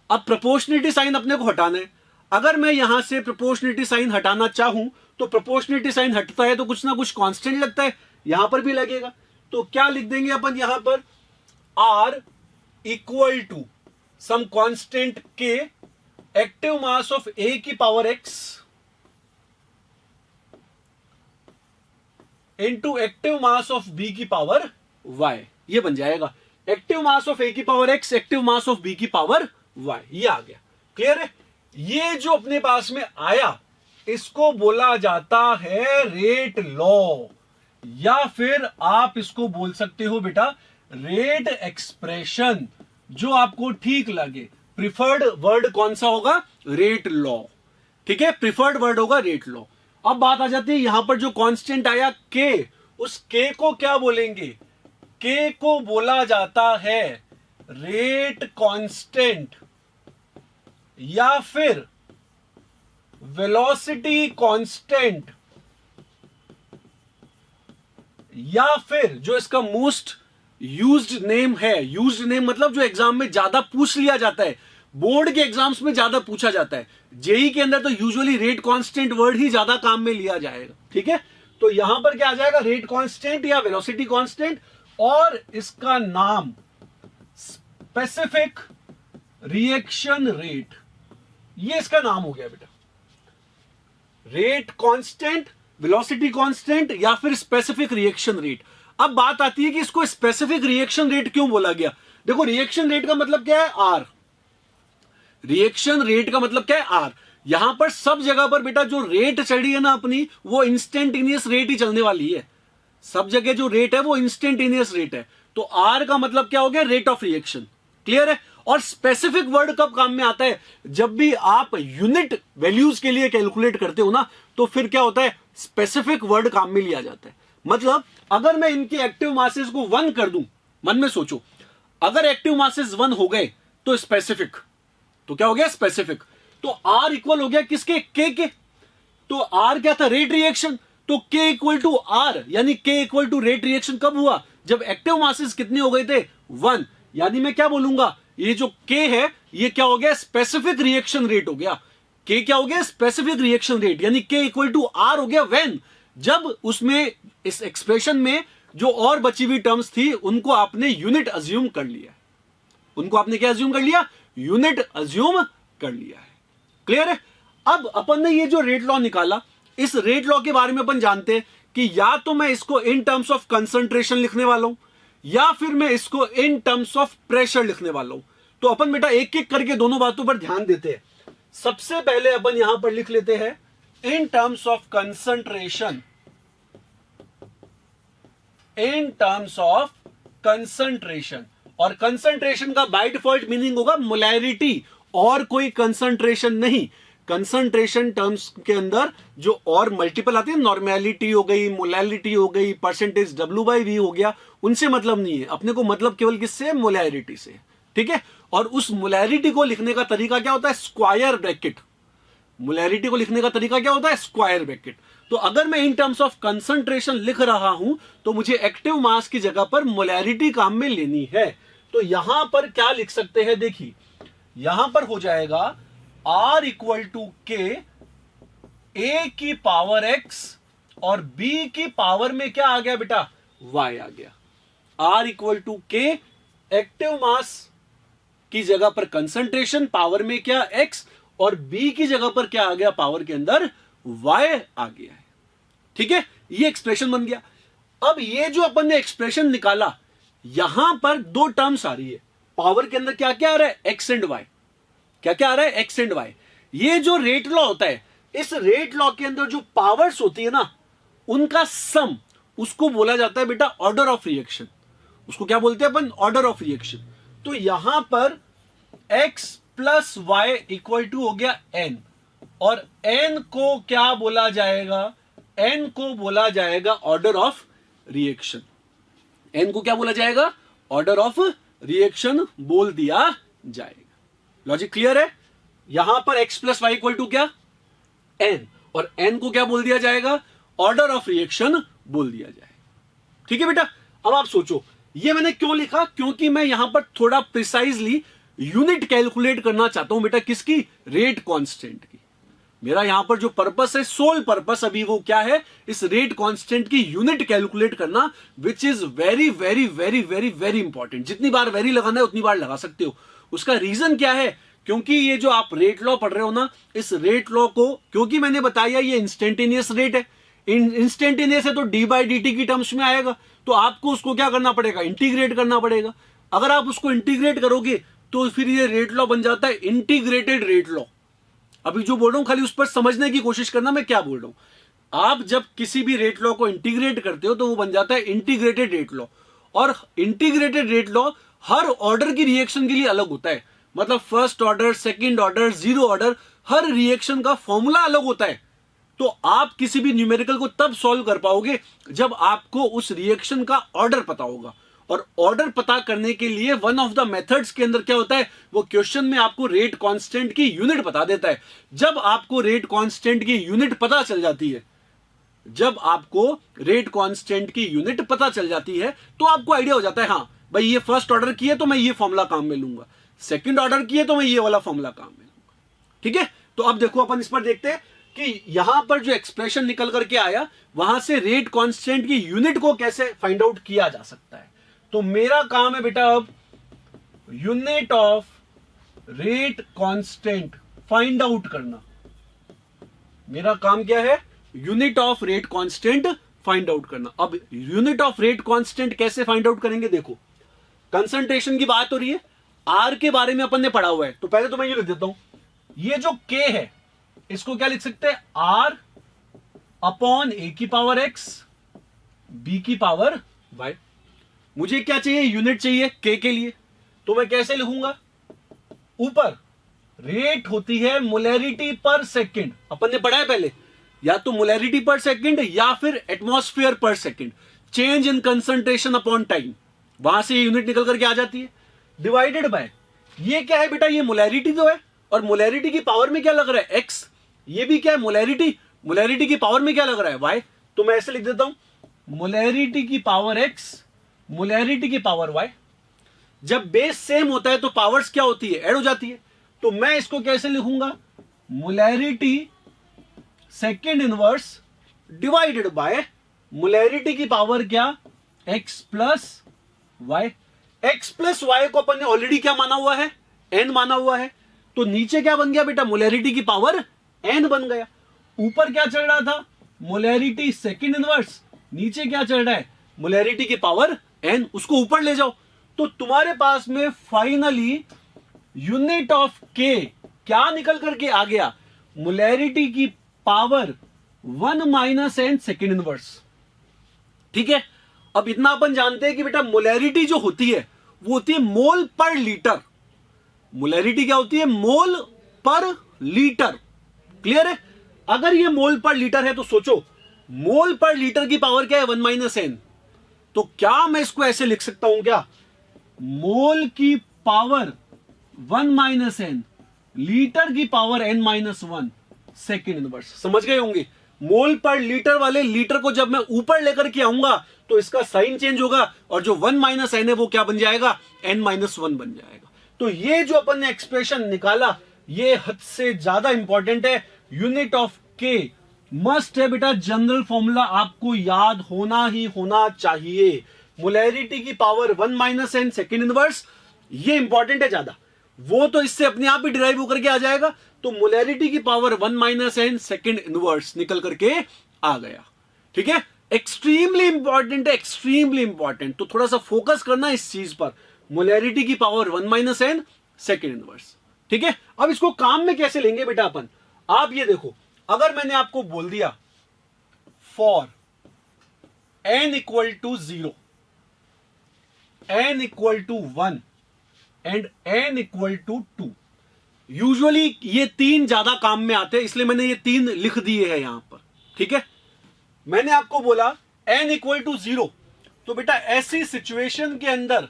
अब प्रोपोर्शनलिटी साइन अपने को हटाना है। अगर मैं यहां से प्रोपोर्शनलिटी साइन हटाना चाहूं तो प्रोपोर्शनलिटी साइन हटता है तो कुछ ना कुछ कांस्टेंट लगता है, यहां पर भी लगेगा। तो क्या लिख देंगे अपन यहां पर, r equal to some constant k active mass of a की power x into active mass of b की पावर y। ये बन जाएगा एक्टिव मास ऑफ a की power x, active mass of b की पावर y। ये आ गया। क्लियर है। ये जो अपने पास में आया इसको बोला जाता है रेट लॉ, या फिर आप इसको बोल सकते हो बेटा रेट एक्सप्रेशन, जो आपको ठीक लगे। प्रिफर्ड वर्ड कौन सा होगा, रेट लॉ। ठीक है, प्रिफर्ड वर्ड होगा रेट लॉ। अब बात आ जाती है यहां पर जो कांस्टेंट आया k, उस k को क्या बोलेंगे, k को बोला जाता है रेट कांस्टेंट या फिर वेलोसिटी कांस्टेंट, या फिर जो इसका मोस्ट यूज्ड नेम है, यूज्ड नेम मतलब जो एग्जाम में ज्यादा पूछ लिया जाता है, बोर्ड के एग्जाम्स में ज्यादा पूछा जाता है, जेई के अंदर तो यूजुअली रेट कांस्टेंट वर्ड ही ज्यादा काम में लिया जाएगा। ठीक है, तो यहां पर क्या आ जाएगा, रेट कांस्टेंट या वेलोसिटी कांस्टेंट, और इसका नाम स्पेसिफिक रिएक्शन रेट, ये इसका नाम हो गया बेटा। रेट कांस्टेंट, वेलोसिटी कांस्टेंट या फिर स्पेसिफिक रिएक्शन रेट। अब बात आती है कि इसको स्पेसिफिक रिएक्शन रेट क्यों बोला गया। देखो, रिएक्शन रेट का मतलब क्या है, आर। रिएक्शन रेट का मतलब क्या है, आर। यहां पर सब जगह पर बेटा जो रेट चढ़ी है ना अपनी, वो इंस्टेंटेनियस रेट ही चलने वाली है। सब जगह जो रेट है वो इंस्टेंटेनियस रेट है। तो आर का मतलब क्या हो गया, रेट ऑफ रिएक्शन। क्लियर है। और स्पेसिफिक वर्ड कब काम में आता है, जब भी आप यूनिट वैल्यूज के लिए कैलकुलेट करते हो ना, तो फिर क्या होता है, स्पेसिफिक वर्ड काम में लिया जाता है। मतलब अगर मैं इनके एक्टिव मासेस को 1 कर दूं, मन में सोचो, अगर एक्टिव मासेस 1 हो गए तो स्पेसिफिक, तो क्या हो गया, स्पेसिफिक। तो आर इक्वल हो गया किसके, के। तो आर क्या था, रेट रिएक्शन। तो के इक्वल टू आर, यानी के इक्वल टू रेट रिएक्शन कब हुआ, जब एक्टिव मासेस कितने हो गए थे, 1। यानी मैं क्या बोलूंगा, ये जो के है ये क्या हो गया, स्पेसिफिक रिएक्शन रेट हो गया। के क्या हो गया, स्पेसिफिक रिएक्शन रेट, यानी के इक्वल टू आर हो गया व्हेन, जब उसमें इस एक्सप्रेशन में जो और बची हुई टर्म्स थी उनको आपने यूनिट अज्यूम कर लिया। उनको आपने क्या अज्यूम कर लिया, यूनिट अज्यूम कर लिया है। क्लियर है। अब अपन ने ये जो रेट लॉ निकाला, इस रेट लॉ के बारे में अपन जानते हैं कि या तो मैं इसको इन टर्म्स ऑफ कंसंट्रेशन लिखने वाला हूं, या फिर मैं इसको इन टर्म्स ऑफ प्रेशर लिखने वाला हूं। तो अपन बेटा एक एक करके दोनों बातों पर ध्यान देते हैं। सबसे पहले अपन यहां पर लिख लेते हैं in terms of concentration, in terms of concentration. और कंसंट्रेशन का बाय डिफॉल्ट मीनिंग होगा मोलैरिटी, और कोई कंसंट्रेशन नहीं। कंसंट्रेशन टर्म्स के अंदर जो और मल्टीपल आती है, नॉर्मेलिटी हो गई, मोलैलिटी हो गई, परसेंटेज W/V हो गया, उनसे मतलब नहीं है। अपने को मतलब केवल किससे, मोलैरिटी से। ठीक है। और उस मोलैरिटी को लिखने का तरीका क्या होता है, स्क्वायर ब्रैकेट। मोलैरिटी को लिखने का तरीका क्या होता है, स्क्वायर ब्रैकेट। तो अगर मैं इन टर्म्स ऑफ कंसंट्रेशन लिख रहा हूं तो मुझे एक्टिव मास की जगह पर मोलैरिटी काम में लेनी है। तो यहां पर क्या लिख सकते हैं, देखिए यहां पर हो जाएगा R equal to K, A की पावर X और B की पावर में क्या आ गया बेटा, Y आ गया। R इक्वल टू के, एक्टिव मास की जगह पर कंसंट्रेशन, पावर में क्या X, और B की जगह पर क्या आ गया, पावर के अंदर Y आ गया है। ठीक है, ये एक्सप्रेशन बन गया। अब ये जो अपन ने एक्सप्रेशन निकाला, यहां पर 2 टर्म्स आ रही है, पावर के अंदर क्या क्या आ रहा है, एक्स एंड वाई, क्या क्या आ रहा है, एक्स एंड वाई। ये जो रेट लॉ होता है, इस रेट लॉ के अंदर जो पावर्स होती है ना, उनका सम, उसको बोला जाता है बेटा ऑर्डर ऑफ रिएक्शन। उसको क्या बोलते हैं अपन, ऑर्डर ऑफ रिएक्शन। तो यहां पर x plus y equal to हो गया n, और n को क्या बोला जाएगा, n को बोला जाएगा ऑर्डर ऑफ रिएक्शन। n को क्या बोला जाएगा, ऑर्डर ऑफ रिएक्शन बोल दिया जाएगा। लॉजिक क्लियर है। यहां पर x plus y equal to क्या, n, और n को क्या बोल दिया जाएगा, ऑर्डर ऑफ रिएक्शन बोल दिया जाएगा। ठीक है बेटा। अब आप सोचो ये मैंने क्यों लिखा, क्योंकि मैं यहां पर थोड़ा प्रिसाइजली यूनिट कैलकुलेट करना चाहता हूं बेटा, किसकी, रेट कांस्टेंट की। मेरा यहां पर जो पर्पस है, सोल पर्पस अभी वो क्या है, इस रेट कांस्टेंट की यूनिट कैलकुलेट करना, विच is very very very very very important. जितनी बार वेरी लगाना है उतनी बार लगा सकते हो। उसका रीजन क्या है, क्योंकि ये जो आप रेट लॉ पढ़ रहे हो ना, इस रेट लॉ को, क्योंकि मैंने बताया ये इंस्टेंटेनियस रेट है, इंस्टेंटेनियस है तो डी बाई डी टी की टर्म्स में आएगा, तो आपको उसको क्या करना पड़ेगा, इंटीग्रेट करना पड़ेगा। अगर आप उसको इंटीग्रेट करोगे तो फिर ये रेट लॉ बन जाता है इंटीग्रेटेड रेट लॉ। अभी जो बोल रहा हूं खाली उस पर समझने की कोशिश करना मैं क्या बोल रहा हूं। आप जब किसी भी रेट लॉ को इंटीग्रेट करते हो तो वो बन जाता है इंटीग्रेटेड रेट लॉ, और इंटीग्रेटेड रेट लॉ हर ऑर्डर की रिएक्शन के लिए अलग होता है। मतलब first order, second order, zero order, हर रिएक्शन का फॉर्मूला अलग होता है। तो आप किसी भी न्यूमेरिकल को तब सॉल्व कर पाओगे जब आपको उस रिएक्शन का ऑर्डर पता होगा। और ऑर्डर पता करने के लिए वन ऑफ द मेथड्स के अंदर क्या होता है, वो क्वेश्चन में आपको रेट कांस्टेंट की यूनिट बता देता है। जब आपको रेट कांस्टेंट की यूनिट पता चल जाती है, जब आपको रेट कांस्टेंट की यूनिट पता चल जाती है तो आपको आइडिया हो जाता है, हाँ भाई ये फर्स्ट ऑर्डर की है तो मैं ये फॉर्मूला काम में लूंगा, सेकंड ऑर्डर की है तो मैं ये वाला फॉर्मूला काम में लूंगा। ठीक है। तो अब देखो अपन इस पर देखते हैं कि यहां पर जो एक्सप्रेशन निकल करके आया, वहां से रेट कांस्टेंट की यूनिट को कैसे फाइंड आउट किया जा सकता है। तो मेरा काम है बेटा अब unit of rate constant find out करना। मेरा काम क्या है, unit of rate constant find out करना। अब यूनिट ऑफ रेट कांस्टेंट कैसे फाइंड आउट करेंगे, देखो कंसंट्रेशन की बात हो रही है, आर के बारे में अपन ने पढ़ा हुआ है, तो पहले तो मैं ये लिख देता हूं, ये जो के है इसको क्या लिख सकते हैं, आर अपॉन ए की पावर एक्स बी की पावर वाई। मुझे क्या चाहिए, यूनिट चाहिए के लिए, तो मैं कैसे लिखूंगा, ऊपर रेट होती है मोलैरिटी पर सेकंड, अपन ने पढ़ा है पहले, या तो मोलैरिटी पर सेकंड या फिर एटमॉस्फेयर पर second, change in concentration upon time, वहां से ये यूनिट निकल करके आ जाती है, डिवाइडेड बाय ये क्या है बेटा, ये मोलैरिटी तो है, और मोलैरिटी की पावर में क्या लग रहा है, एक्स, ये भी क्या है मोलैरिटी, मोलैरिटी की पावर में क्या लग रहा है, वाई। तो मैं ऐसे लिख देता हूं मोलैरिटी की पावर एक्स, मोलैरिटी की पावर वाई। जब बेस सेम होता है तो पावर्स क्या होती है, ऐड हो जाती है। तो मैं इसको कैसे लिखूंगा, molarity second inverse divided by molarity की पावर क्या, x plus y. X plus y को अपन ने ऑलरेडी क्या माना हुआ है, एन माना हुआ है, तो नीचे क्या बन गया बेटा, मोलैरिटी की पावर एन बन गया। ऊपर क्या चल रहा था, मोलैरिटी सेकेंड इनवर्स, नीचे क्या चल रहा है, मोलैरिटी की पावर एन, उसको ऊपर ले जाओ। तो तुम्हारे पास में फाइनली यूनिट ऑफ के क्या निकल करके आ गया, मोलैरिटी की power 1 minus n second inverse. ठीक है। अब इतना अपन जानते हैं कि बेटा मोलैरिटी जो होती है वो होती है मोल पर लीटर। मोलैरिटी क्या होती है, मोल पर लीटर। क्लियर है। अगर ये मोल पर लीटर है तो सोचो मोल पर लीटर की पावर क्या है, 1 माइनस एन। तो क्या मैं इसको ऐसे लिख सकता हूं क्या, मोल की पावर 1 माइनस एन, लीटर की power n minus 1 second inverse. समझ गए होंगे। मोल पर लीटर वाले लीटर को जब मैं ऊपर लेकर के आऊंगा तो इसका साइन चेंज होगा, और जो 1 माइनस एन है वो क्या बन जाएगा, n माइनस 1 बन जाएगा। तो ये जो अपन ने एक्सप्रेशन निकाला ये हद से ज्यादा इंपॉर्टेंट है। यूनिट ऑफ के मस्ट है बेटा, जनरल फॉर्मूला आपको याद होना ही होना चाहिए। मोलैरिटी की power 1 minus n second inverse, ये इंपॉर्टेंट है ज्यादा, वो तो इससे अपने आप ही डिराइव होकर के आ जाएगा। तो मोलैरिटी की power 1 minus n second inverse निकल करके आ गया। ठीक है। एक्सट्रीमली इंपॉर्टेंट है, एक्सट्रीमली इंपॉर्टेंट। तो थोड़ा सा फोकस करना इस चीज पर, मोलैरिटी की power 1 minus n second inverse. ठीक है, अब इसको काम में कैसे लेंगे बेटा अपन, आप ये देखो, अगर मैंने आपको बोल दिया for n equal to 0, n equal to 1 and n equal to 2, usually ये तीन ज्यादा काम में आते हैं, इसलिए मैंने ये तीन लिख दिए हैं यहां पर। ठीक है, मैंने आपको बोला n इक्वल टू 0, तो बेटा ऐसी सिचुएशन के अंदर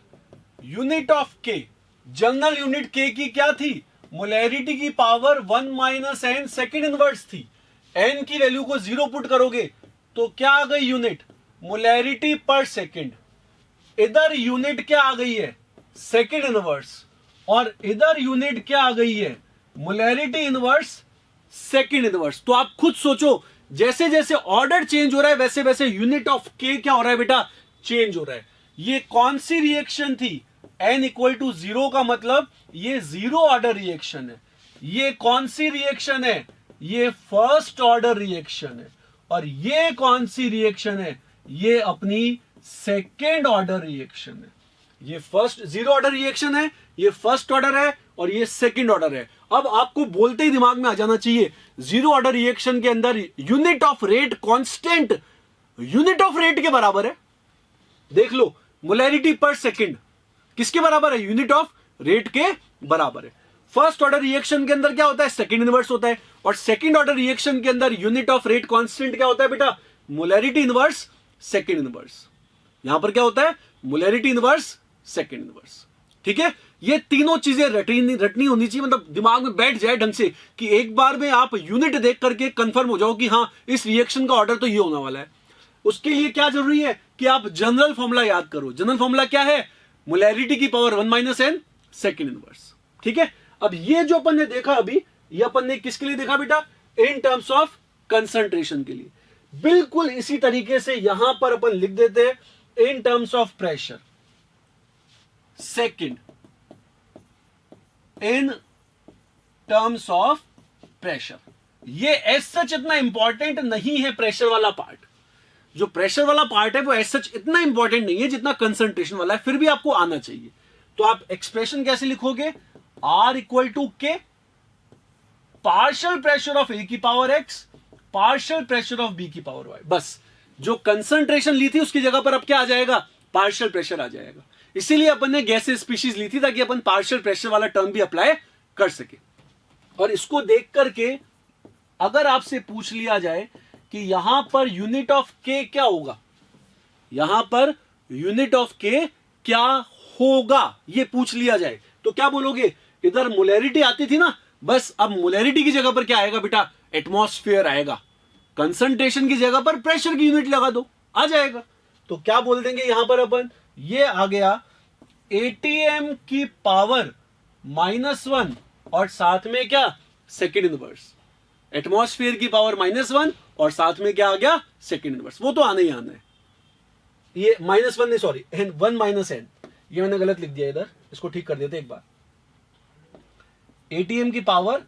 unit of k, general unit k की क्या थी, मोलैरिटी की power 1 minus n second inverse थी। n की वैल्यू को 0 पुट करोगे तो क्या आ गई यूनिट, मोलैरिटी पर सेकेंड। इधर यूनिट क्या आ गई है, सेकेंड इनवर्स, और इधर यूनिट क्या आ गई है, मोलैरिटी इनवर्स सेकेंड इनवर्स। तो आप खुद सोचो, जैसे जैसे ऑर्डर चेंज हो रहा है वैसे वैसे यूनिट ऑफ के क्या हो रहा है बेटा, चेंज हो रहा है। ये कौन सी रिएक्शन थी, n इक्वल टू 0 का मतलब ये जीरो ऑर्डर रिएक्शन है। ये कौन सी रिएक्शन है, ये फर्स्ट ऑर्डर रिएक्शन है। और ये कौन सी रिएक्शन है, ये अपनी सेकेंड ऑर्डर रिएक्शन है। ये फर्स्ट जीरो ऑर्डर रिएक्शन है, ये फर्स्ट ऑर्डर है, और ये सेकेंड ऑर्डर है। अब आपको बोलते ही दिमाग में आ जाना चाहिए, जीरो ऑर्डर रिएक्शन के अंदर unit of rate constant unit of rate के बराबर है। देख लो, मोलैरिटी पर सेकेंड किसके बराबर है, यूनिट ऑफ रेट के बराबर है। फर्स्ट ऑर्डर रिएक्शन के अंदर क्या होता है, सेकेंड इनवर्स होता है, और सेकेंड ऑर्डर रिएक्शन के अंदर यूनिट ऑफ रेट कांस्टेंट क्या होता है बेटा, मोलैरिटी इनवर्स सेकेंड इनवर्स। यहां पर क्या होता है, मोलैरिटी इनवर्स सेकेंड इनवर्स। ठीक है, ये तीनों चीजें रटनी होनी चाहिए, मतलब दिमाग में बैठ जाए ढंग से, कि एक बार में आप यूनिट देख करके कंफर्म हो जाओ कि हाँ इस रिएक्शन का ऑर्डर तो ये होने वाला है। उसके लिए क्या जरूरी है कि आप जनरल फॉर्मूला याद करो। जनरल फॉर्मूला क्या है, मोलैरिटी की power 1 minus n second inverse. ठीक है, अब ये जो अपन ने देखा अभी, ये अपन ने किसके लिए देखा बेटा, इन टर्म्स ऑफ कंसंट्रेशन के लिए। बिल्कुल इसी तरीके से यहां पर अपन लिख देते हैं in terms of pressure, second in terms of pressure. ये एज सच इतना इंपॉर्टेंट नहीं है, प्रेशर वाला पार्ट, जो प्रेशर वाला पार्ट है वो एज सच इतना इंपॉर्टेंट नहीं है जितना कंसंट्रेशन वाला है, फिर भी आपको आना चाहिए। तो आप एक्सप्रेशन कैसे लिखोगे, R इक्वल टू के पार्शियल प्रेशर ऑफ A की power X partial pressure of B की पावर Y। बस जो कंसंट्रेशन ली थी उसकी जगह पर अब क्या आ जाएगा, पार्शियल प्रेशर आ जाएगा। इसीलिए अपन ने गैसेस स्पीशीज ली थी ताकि अपन पार्शियल प्रेशर वाला टर्म भी अप्लाई कर सके। और इसको देख करके अगर आपसे पूछ लिया जाए कि यहां पर यूनिट ऑफ के क्या होगा, यहां पर यूनिट ऑफ के क्या होगा ये पूछ लिया जाए, तो क्या बोलोगे, इधर मोलैरिटी आती थी ना, बस अब मोलैरिटी की जगह पर क्या आएगा बेटा, एटमॉस्फेयर आएगा। कंसंट्रेशन की जगह पर प्रेशर की यूनिट लगा दो, आ जाएगा। तो क्या बोल देंगे यहां पर अपन, ये आ गया ATM की पावर -1 और साथ में क्या, सेकेंड इनवर्स। एटमॉस्फेयर की पावर -1 और साथ में क्या आ गया, सेकेंड इनवर्स। वो तो आना ही आना है। ये -1 नहीं, सॉरी 1 माइनस एन, ये मैंने गलत लिख दिया इधर, इसको ठीक कर देते एक बार। ATM की पावर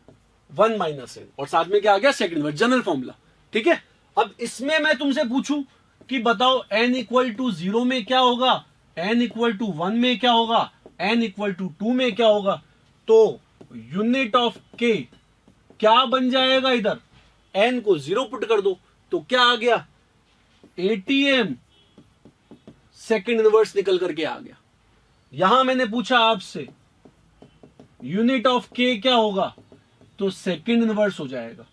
1 माइनस एन और साथ में क्या आ गया, सेकेंड इनवर्स, जनरल फॉर्मूला। ठीक है, अब इसमें मैं तुमसे पूछूं कि बताओ n इक्वल टू 0 में क्या होगा, n इक्वल टू 1 में क्या होगा, n इक्वल टू 2 में क्या होगा, तो यूनिट ऑफ k क्या बन जाएगा, इधर n को 0 पुट कर दो तो क्या आ गया, ATM सेकेंड इनवर्स निकल करके आ गया। यहां मैंने पूछा आपसे यूनिट ऑफ k क्या होगा, तो सेकेंड इनवर्स हो जाएगा।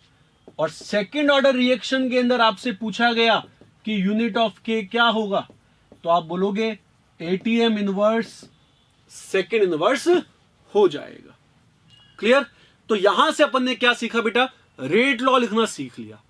और सेकेंड ऑर्डर रिएक्शन के अंदर आपसे पूछा गया कि यूनिट ऑफ k क्या होगा, तो आप बोलोगे ATM इनवर्स सेकेंड इनवर्स हो जाएगा। क्लियर। तो यहां से अपन ने क्या सीखा बेटा, रेट लॉ लिखना सीख लिया।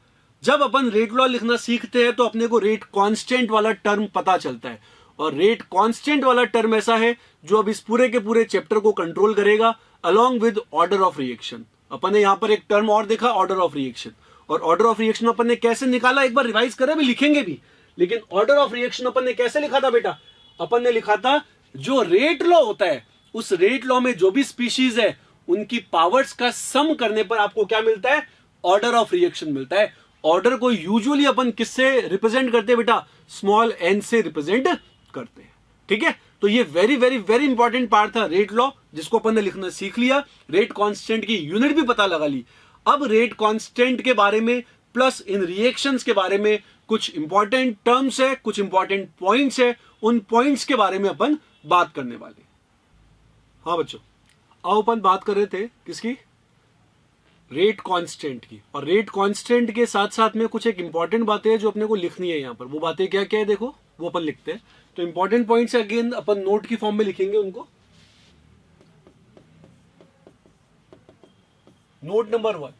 जब अपन रेट लॉ लिखना सीखते हैं तो अपने को रेट कांस्टेंट वाला टर्म पता चलता है, और रेट कांस्टेंट वाला टर्म ऐसा है जो अब इस पूरे के पूरे चैप्टर को कंट्रोल करेगा along with order of reaction. अपन ने यहां पर एक टर्म और देखा, ऑर्डर ऑफ रिएक्शन। और ऑर्डर ऑफ रिएक्शन अपन ने कैसे निकाला, एक बार रिवाइज करें, भी लिखेंगे भी, लेकिन ऑर्डर ऑफ रिएक्शन अपन ने कैसे लिखा था बेटा, अपन ने लिखा था जो रेट लॉ होता है उस रेट लॉ में जो भी स्पीशीज है उनकी पावर्स का सम करने पर आपको क्या मिलता है, ऑर्डर ऑफ रिएक्शन मिलता है। ऑर्डर को यूजुअली अपन किससे रिप्रेजेंट करते हैं बेटा, स्मॉल n से रिप्रेजेंट करते हैं। ठीक है, तो ये very very very important part था रेट लॉ, जिसको अपन ने लिखना सीख लिया, रेट कांस्टेंट की यूनिट भी पता लगा ली। अब रेट कांस्टेंट के बारे में प्लस इन रिएक्शंस के बारे में कुछ इंपॉर्टेंट टर्म्स है, कुछ इंपॉर्टेंट पॉइंट्स है, उन पॉइंट्स के बारे में अपन बात करने वाले। हाँ बच्चों, आओ अपन बात कर रहे थे किसकी, रेट कांस्टेंट की। और रेट कांस्टेंट के साथ साथ में कुछ एक इंपॉर्टेंट बातें हैं जो अपने को लिखनी है यहां पर। वो बातें क्या क्या है देखो, वो अपन लिखते हैं। तो इंपॉर्टेंट पॉइंट्स अगेन अपन नोट की फॉर्म में लिखेंगे उनको। नोट नंबर 1,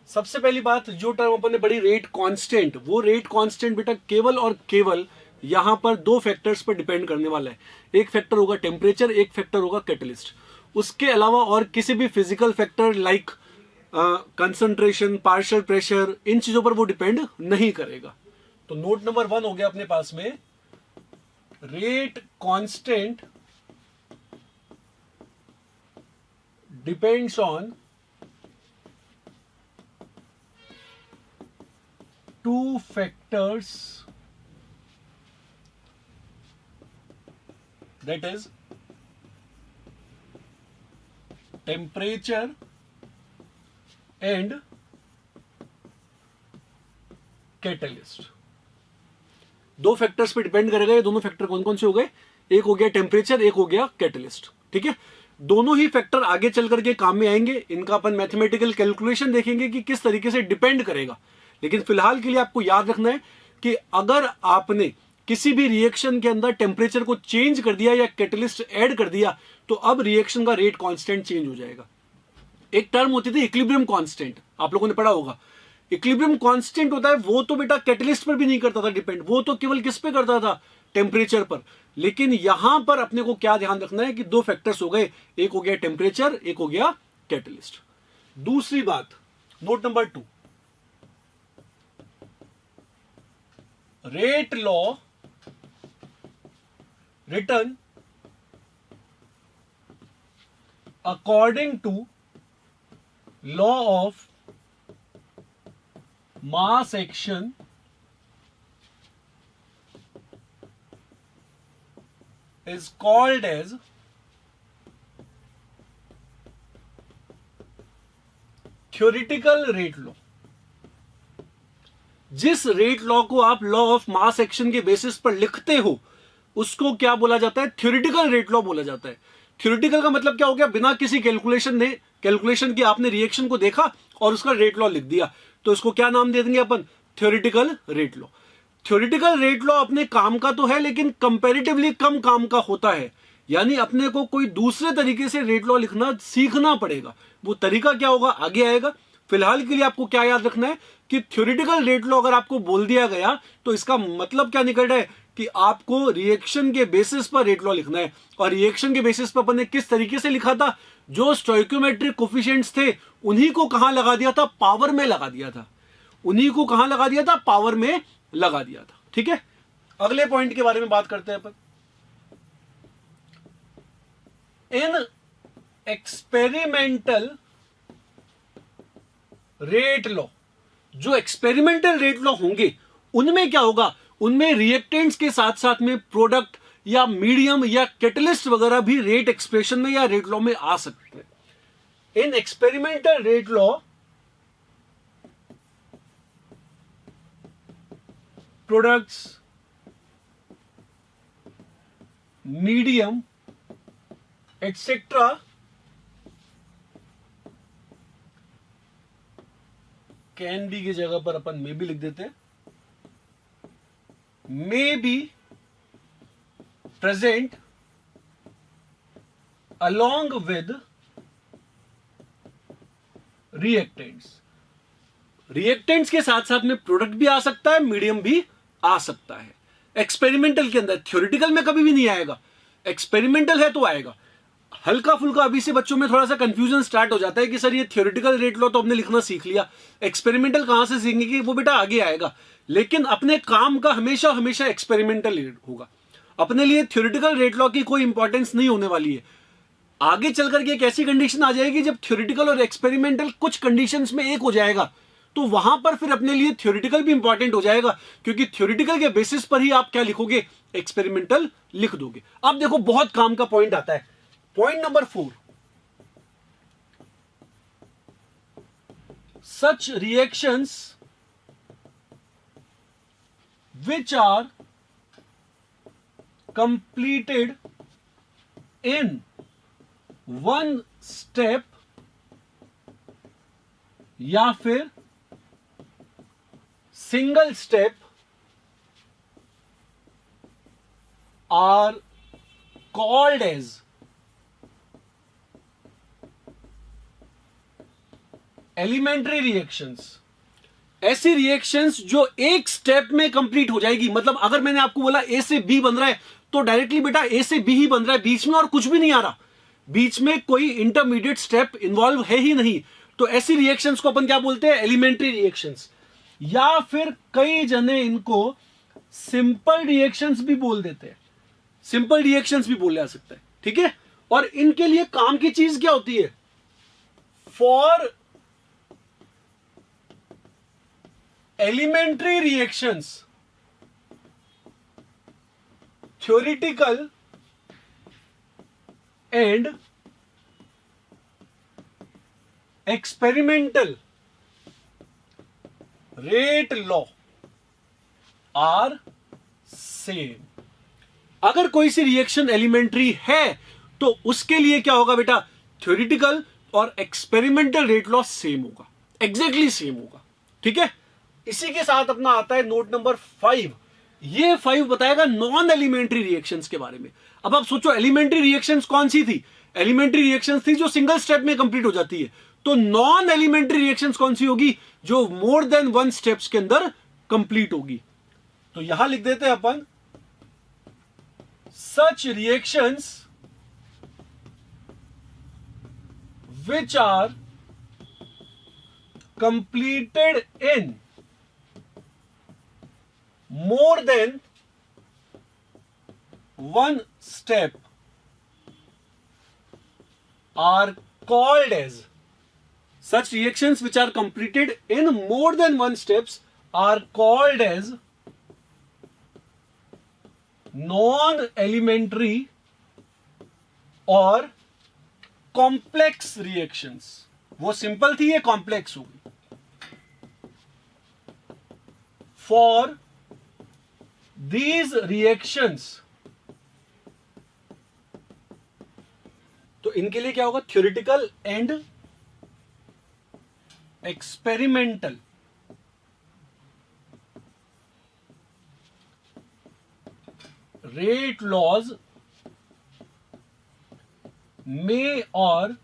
सबसे पहली बात, जो टर्म अपन ने पढ़ी रेट कांस्टेंट, वो रेट कांस्टेंट बेटा केवल और केवल यहां पर 2 फैक्टर्स पर डिपेंड करने वाला है। एक फैक्टर होगा टेम्परेचर, एक फैक्टर होगा कैटलिस्ट। उसके अलावा और किसी भी physical factor like concentration, partial pressure, इन चीजों पर वो डिपेंड नहीं करेगा। तो नोट नंबर 1 हो गया अपने पास में, rate constant depends on 2 factors, that is temperature and catalyst। 2 factors पे डिपेंड करेगा। ये दोनों फैक्टर कौन कौन से हो गए, एक हो गया टेम्परेचर, एक हो गया कैटलिस्ट। ठीक है, दोनों ही फैक्टर आगे चल करके काम में आएंगे। इनका अपन मैथमेटिकल कैलकुलेशन देखेंगे कि किस तरीके से डिपेंड करेगा। लेकिन फिलहाल के लिए आपको याद रखना है कि अगर आपने किसी भी रिएक्शन के अंदर टेम्परेचर को चेंज कर दिया या कैटलिस्ट ऐड कर दिया, तो अब रिएक्शन का रेट कांस्टेंट चेंज हो जाएगा। एक टर्म होती थी इक्विलिब्रियम कांस्टेंट, आप लोगों ने पढ़ा होगा। इक्विलिब्रियम कांस्टेंट होता है, वो तो बेटा कैटलिस्ट पर भी नहीं करता था डिपेंड, वो तो केवल किस पे करता था, टेम्परेचर पर। लेकिन यहां पर अपने को क्या ध्यान रखना है कि 2 फैक्टर्स हो गए, एक हो गया टेम्परेचर, एक हो गया कैटलिस्ट। दूसरी बात, note number 2, rate law written according to law of mass action is called as theoretical rate law। जिस रेट लॉ को आप लॉ ऑफ मास एक्शन के बेसिस पर लिखते हो उसको क्या बोला जाता है, थ्योरेटिकल रेट लॉ बोला जाता है। थ्योरेटिकल का मतलब क्या हो गया, बिना किसी कैलकुलेशन की आपने रिएक्शन को देखा और उसका रेट लॉ लिख दिया, तो इसको क्या नाम दे देंगे अपन, theoretical rate law. Theoretical rate law अपने काम का तो है लेकिन कंपैरेटिवली कम काम का होता है, यानी अपने को कोई दूसरे तरीके से रेट लॉ लिखना सीखना पड़ेगा। वो तरीका क्या होगा आगे आएगा। फिलहाल के लिए आपको क्या याद रखना है कि थ्योरेटिकल रेट लॉ अगर आपको बोल दिया गया तो इसका मतलब क्या निकल रहा है कि आपको रिएक्शन के बेसिस पर रेट लॉ लिखना है। और रिएक्शन के बेसिस पर अपन ने किस तरीके से लिखा था, जो स्टोइकोमेट्रिक कोफिशिएंट्स थे उन्हीं को कहां लगा दिया था, पावर में लगा दिया था। उन्हीं को कहां लगा दिया था, पावर में लगा दिया था। ठीक है, अगले पॉइंट के बारे में बात करते हैं अपन। इन एक्सपेरिमेंटल रेट लॉ, जो एक्सपेरिमेंटल रेट लॉ होंगे उनमें क्या होगा, उनमें रिएक्टेंट्स के साथ साथ में प्रोडक्ट या मीडियम या कैटलिस्ट वगैरह भी रेट एक्सप्रेशन में या रेट लॉ में आ सकते हैं। In experimental rate law products, medium etcetera can be की जगह पर अपन मे बी लिख देते हैं, may be present along with reactants. Reactants के साथ साथ में प्रोडक्ट भी आ सकता है, मीडियम भी आ सकता है। एक्सपेरिमेंटल के अंदर, थ्योरेटिकल में कभी भी नहीं आएगा, एक्सपेरिमेंटल है तो आएगा। हल्का फुल्का अभी से बच्चों में थोड़ा सा कंफ्यूजन स्टार्ट हो जाता है कि सर ये थ्योरेटिकल रेट लॉ तो हमने लिखना सीख लिया, एक्सपेरिमेंटल कहां से सीखेंगे, वो बेटा आगे आएगा। लेकिन अपने काम का हमेशा हमेशा एक्सपेरिमेंटल होगा। अपने लिए थ्योरेटिकल रेट लॉ की कोई इंपॉर्टेंस नहीं होने वाली है। आगे चल करके एक ऐसी कंडीशन आ जाएगी जब थ्योरेटिकल और एक्सपेरिमेंटल कुछ कंडीशंस में एक हो जाएगा, तो वहां पर फिर अपने लिए थ्योरेटिकल भी इंपॉर्टेंट हो जाएगा, क्योंकि थ्योरेटिकल के बेसिस पर ही आप क्या लिखोगे, एक्सपेरिमेंटल लिख दोगे। अब देखो बहुत काम का पॉइंट आता है, point number 4, such reactions which are completed in one step या फिर single step are called as elementary reactions। ऐसी रिएक्शंस जो एक स्टेप में कंप्लीट हो जाएगी, मतलब अगर मैंने आपको बोला ए से बी बन रहा है तो डायरेक्टली बेटा ए से बी ही बन रहा है, बीच में और कुछ भी नहीं आ रहा, बीच में कोई इंटरमीडिएट स्टेप इन्वॉल्व है ही नहीं, तो ऐसी रिएक्शंस को अपन क्या बोलते हैं, एलिमेंट्री रिएक्शंस, या फिर कई जने इनको सिंपल रिएक्शंस भी बोल देते हैं, सिंपल रिएक्शंस भी बोला जा सकता है, ठीक है। और इनके लिए काम की चीज क्या होती है, for elementary reactions theoretical and experimental rate law are same। अगर कोई सी रिएक्शन एलिमेंट्री है तो उसके लिए क्या होगा बेटा, थ्योरेटिकल और एक्सपेरिमेंटल रेट लॉ सेम होगा, एग्जैक्टली सेम होगा, ठीक है। इसी के साथ अपना आता है नोट नंबर 5, ये 5 बताएगा नॉन एलिमेंट्री रिएक्शंस के बारे में। अब आप सोचो एलिमेंट्री रिएक्शंस कौन सी थी, एलिमेंट्री रिएक्शंस थी जो सिंगल स्टेप में कंप्लीट हो जाती है, तो नॉन एलिमेंट्री रिएक्शंस कौन सी होगी, जो मोर देन वन स्टेप्स के अंदर कंप्लीट होगी। तो यहां लिख देते हैं अपन, such reactions which are completed in more than one step are called as, such reactions which are completed in more than one steps are called as non-elementary और complex reactions। वो सिंपल थी, ये कॉम्प्लेक्स हो गई। For these reactions, तो इनके लिए क्या होगा, theoretical and experimental rate laws may और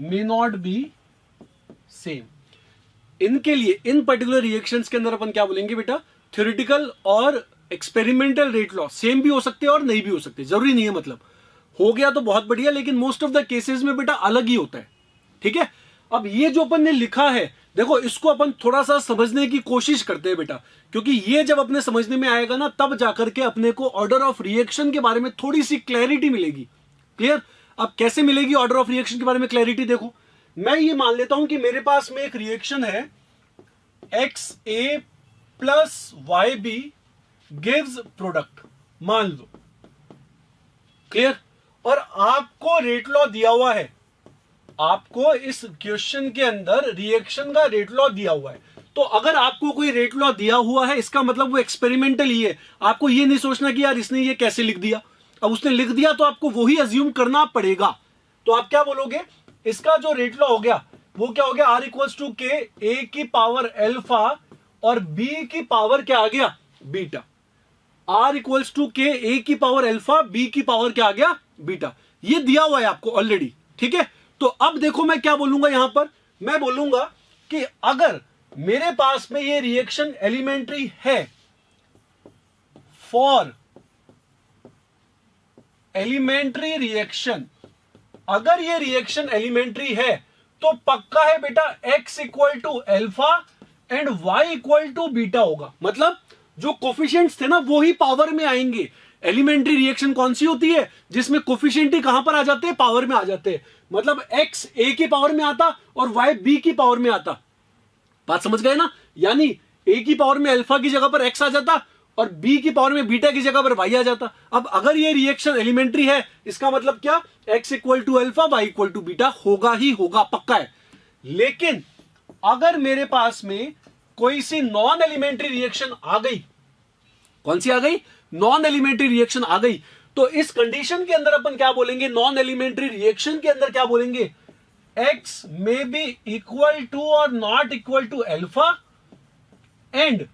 मे नॉट बी सेम। इनके लिए इन पर्टिकुलर रिएक्शंस के अंदर अपन क्या बोलेंगे बेटा, थ्योरेटिकल और एक्सपेरिमेंटल रेट लॉ सेम भी हो सकते हैं और नहीं भी हो सकते, जरूरी नहीं है, मतलब हो गया तो बहुत बढ़िया, लेकिन मोस्ट ऑफ द केसेस में बेटा अलग ही होता है, ठीक है। अब ये जो अपन ने लिखा है, देखो इसको अपन थोड़ा सा समझने की कोशिश करते हैं बेटा, क्योंकि ये जब अपने समझने में आएगा ना, तब जाकर के अपने को ऑर्डर ऑफ रिएक्शन के बारे में थोड़ी सी क्लैरिटी मिलेगी। क्लियर? अब कैसे मिलेगी ऑर्डर ऑफ रिएक्शन के बारे में क्लैरिटी, देखो मैं ये मान लेता हूं कि मेरे पास में एक रिएक्शन है, XA plus YB gives product, मान लो, क्लियर। और आपको रेट लॉ दिया हुआ है, आपको इस क्वेश्चन के अंदर रिएक्शन का रेट लॉ दिया हुआ है। तो अगर आपको कोई रेट लॉ दिया हुआ है, इसका मतलब वो एक्सपेरिमेंटल ही है। आपको ये नहीं सोचना कि यार इसने ये कैसे लिख दिया, अब उसने लिख दिया तो आपको वही अज्यूम करना पड़ेगा। तो आप क्या बोलोगे, इसका जो रेट लॉ हो गया वो क्या हो गया, R equals to K A की पावर अल्फा और B की पावर क्या आ गया, beta. R equals to K A की पावर अल्फा, B की पावर क्या आ गया, बीटा। ये दिया हुआ है आपको ऑलरेडी, ठीक है। तो अब देखो मैं क्या बोलूंगा यहां पर, मैं बोलूंगा कि अगर मेरे पास में ये रिएक्शन एलिमेंट्री है, फॉर एलिमेंट्री रिएक्शन, अगर ये रिएक्शन एलिमेंट्री है तो पक्का है बेटा x equal to alpha and y equal to beta होगा। मतलब जो कोफिशिएंट्स थे ना वो ही पावर में आएंगे। एलिमेंट्री रिएक्शन कौन सी होती है जिसमें कोफिशिएंट ही कहां पर आ जाते हैं, पावर में आ जाते हैं। मतलब x a की पावर में आता और y b की पावर में आता। बात समझ गए ना? यानी a की पावर में अल्फा की जगह पर x आ जाता और b की पावर में बीटा की जगह पर y आ जाता। अब अगर ये रिएक्शन एलिमेंट्री है, इसका मतलब क्या, x equal to alpha, y equal to beta होगा ही होगा, पक्का है। लेकिन अगर मेरे पास में कोई सी नॉन एलिमेंट्री रिएक्शन आ गई, कौन सी आ गई, नॉन एलिमेंट्री रिएक्शन आ गई, तो इस कंडीशन के अंदर अपन क्या बोलेंगे, नॉन एलिमेंट्री रिएक्शन के अंदर क्या बोलेंगे, x may be equal to और not equal to alpha and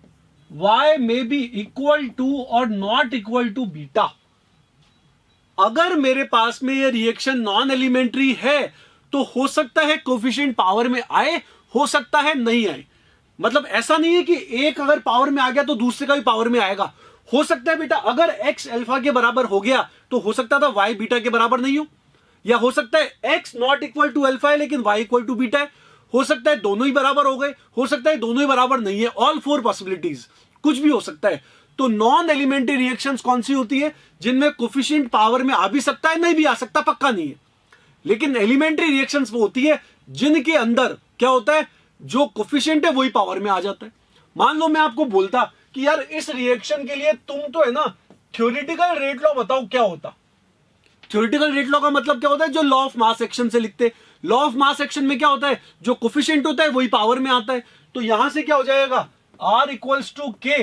y may be equal to और नॉट इक्वल टू बीटा। अगर मेरे पास में ये रिएक्शन नॉन एलिमेंट्री है तो हो सकता है कोफिशिएंट पावर में आए, हो सकता है नहीं आए। मतलब ऐसा नहीं है कि एक अगर पावर में आ गया तो दूसरे का भी पावर में आएगा। हो सकता है बेटा अगर x अल्फा के बराबर हो गया तो हो सकता था y बीटा के बराबर नहीं हो, या हो सकता है x not equal to alpha है लेकिन y इक्वल टू बीटा है, हो सकता है दोनों ही बराबर हो गए, हो सकता है दोनों ही बराबर नहीं है। ऑल फोर पॉसिबिलिटीज, कुछ भी हो सकता है। तो नॉन एलिमेंट्री रिएक्शंस कौन सी होती है, जिनमें कोफिशिएंट पावर में आ भी सकता है, नहीं भी आ सकता, पक्का नहीं है। लेकिन एलिमेंट्री रिएक्शंस वो होती है जिनके अंदर क्या होता है, जो कोफिशिएंट है वही पावर में आ जाता है। मान लो मैं आपको बोलता कि यार इस रिएक्शन के लिए तुम तो है ना थ्योरेटिकल रेट लॉ बताओ क्या होता। थ्योरेटिकल रेट लॉ का मतलब क्या होता है, जो लॉ ऑफ मास एक्शन से लिखते। लॉ ऑफ मास एक्शन में क्या होता है, जो कोफिशिएंट होता है वही पावर में आता है। तो यहां से क्या हो जाएगा, r equals to K,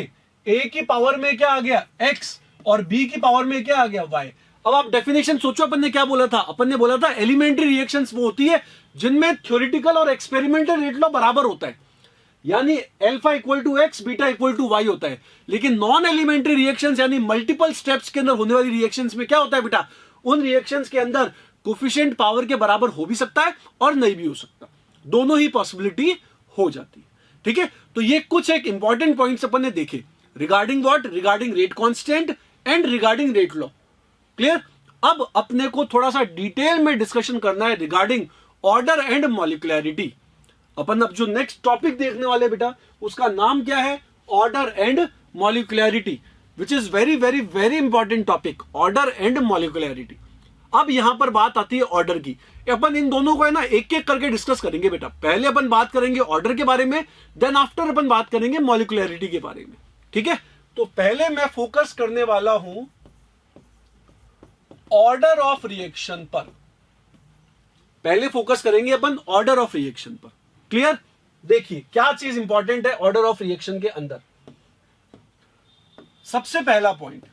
a की पावर में क्या आ गया x और b की पावर में क्या आ गया y। अब आप डेफिनेशन सोचो, अपन ने क्या बोला था, अपन ने बोला था एलिमेंट्री रिएक्शंस वो होती है जिनमें थ्योरेटिकल और एक्सपेरिमेंटल रेट लॉ बराबर होता है, यानी alpha equal to x, beta equal to y होता है। लेकिन नॉन एलिमेंट्री रिएक्शंस यानी मल्टीपल स्टेप्स के अंदर होने वाली रिएक्शंस में क्या होता है बेटा, उन रिएक्शंस के अंदर कोफिशिएंट पावर के बराबर हो भी सकता है और नहीं भी हो सकता, दोनों ही पॉसिबिलिटी हो जाती है। ठीक है, तो ये कुछ एक इंपॉर्टेंट पॉइंट्स अपन ने देखे regarding what, regarding rate constant and regarding rate law. Clear? अब अपने को थोड़ा सा डिटेल में डिस्कशन करना है रिगार्डिंग ऑर्डर एंड मॉलिक्युलरिटी। अपन अब जो नेक्स्ट टॉपिक देखने वाले बेटा उसका नाम क्या है, order and molecularity, which is very very very important topic, order and molecularity. अब यहां पर बात आती है ऑर्डर की। अपन इन दोनों को है ना एक एक करके डिस्कस करेंगे बेटा। पहले अपन बात करेंगे ऑर्डर के बारे में, देन आफ्टर अपन बात करेंगे मॉलिक्युलरिटी के बारे में। ठीक है, तो पहले मैं फोकस करने वाला हूं ऑर्डर ऑफ रिएक्शन पर। पहले फोकस करेंगे अपन ऑर्डर ऑफ रिएक्शन पर। क्लियर? देखिए क्या चीज इंपॉर्टेंट है ऑर्डर ऑफ रिएक्शन के अंदर। सबसे पहला point,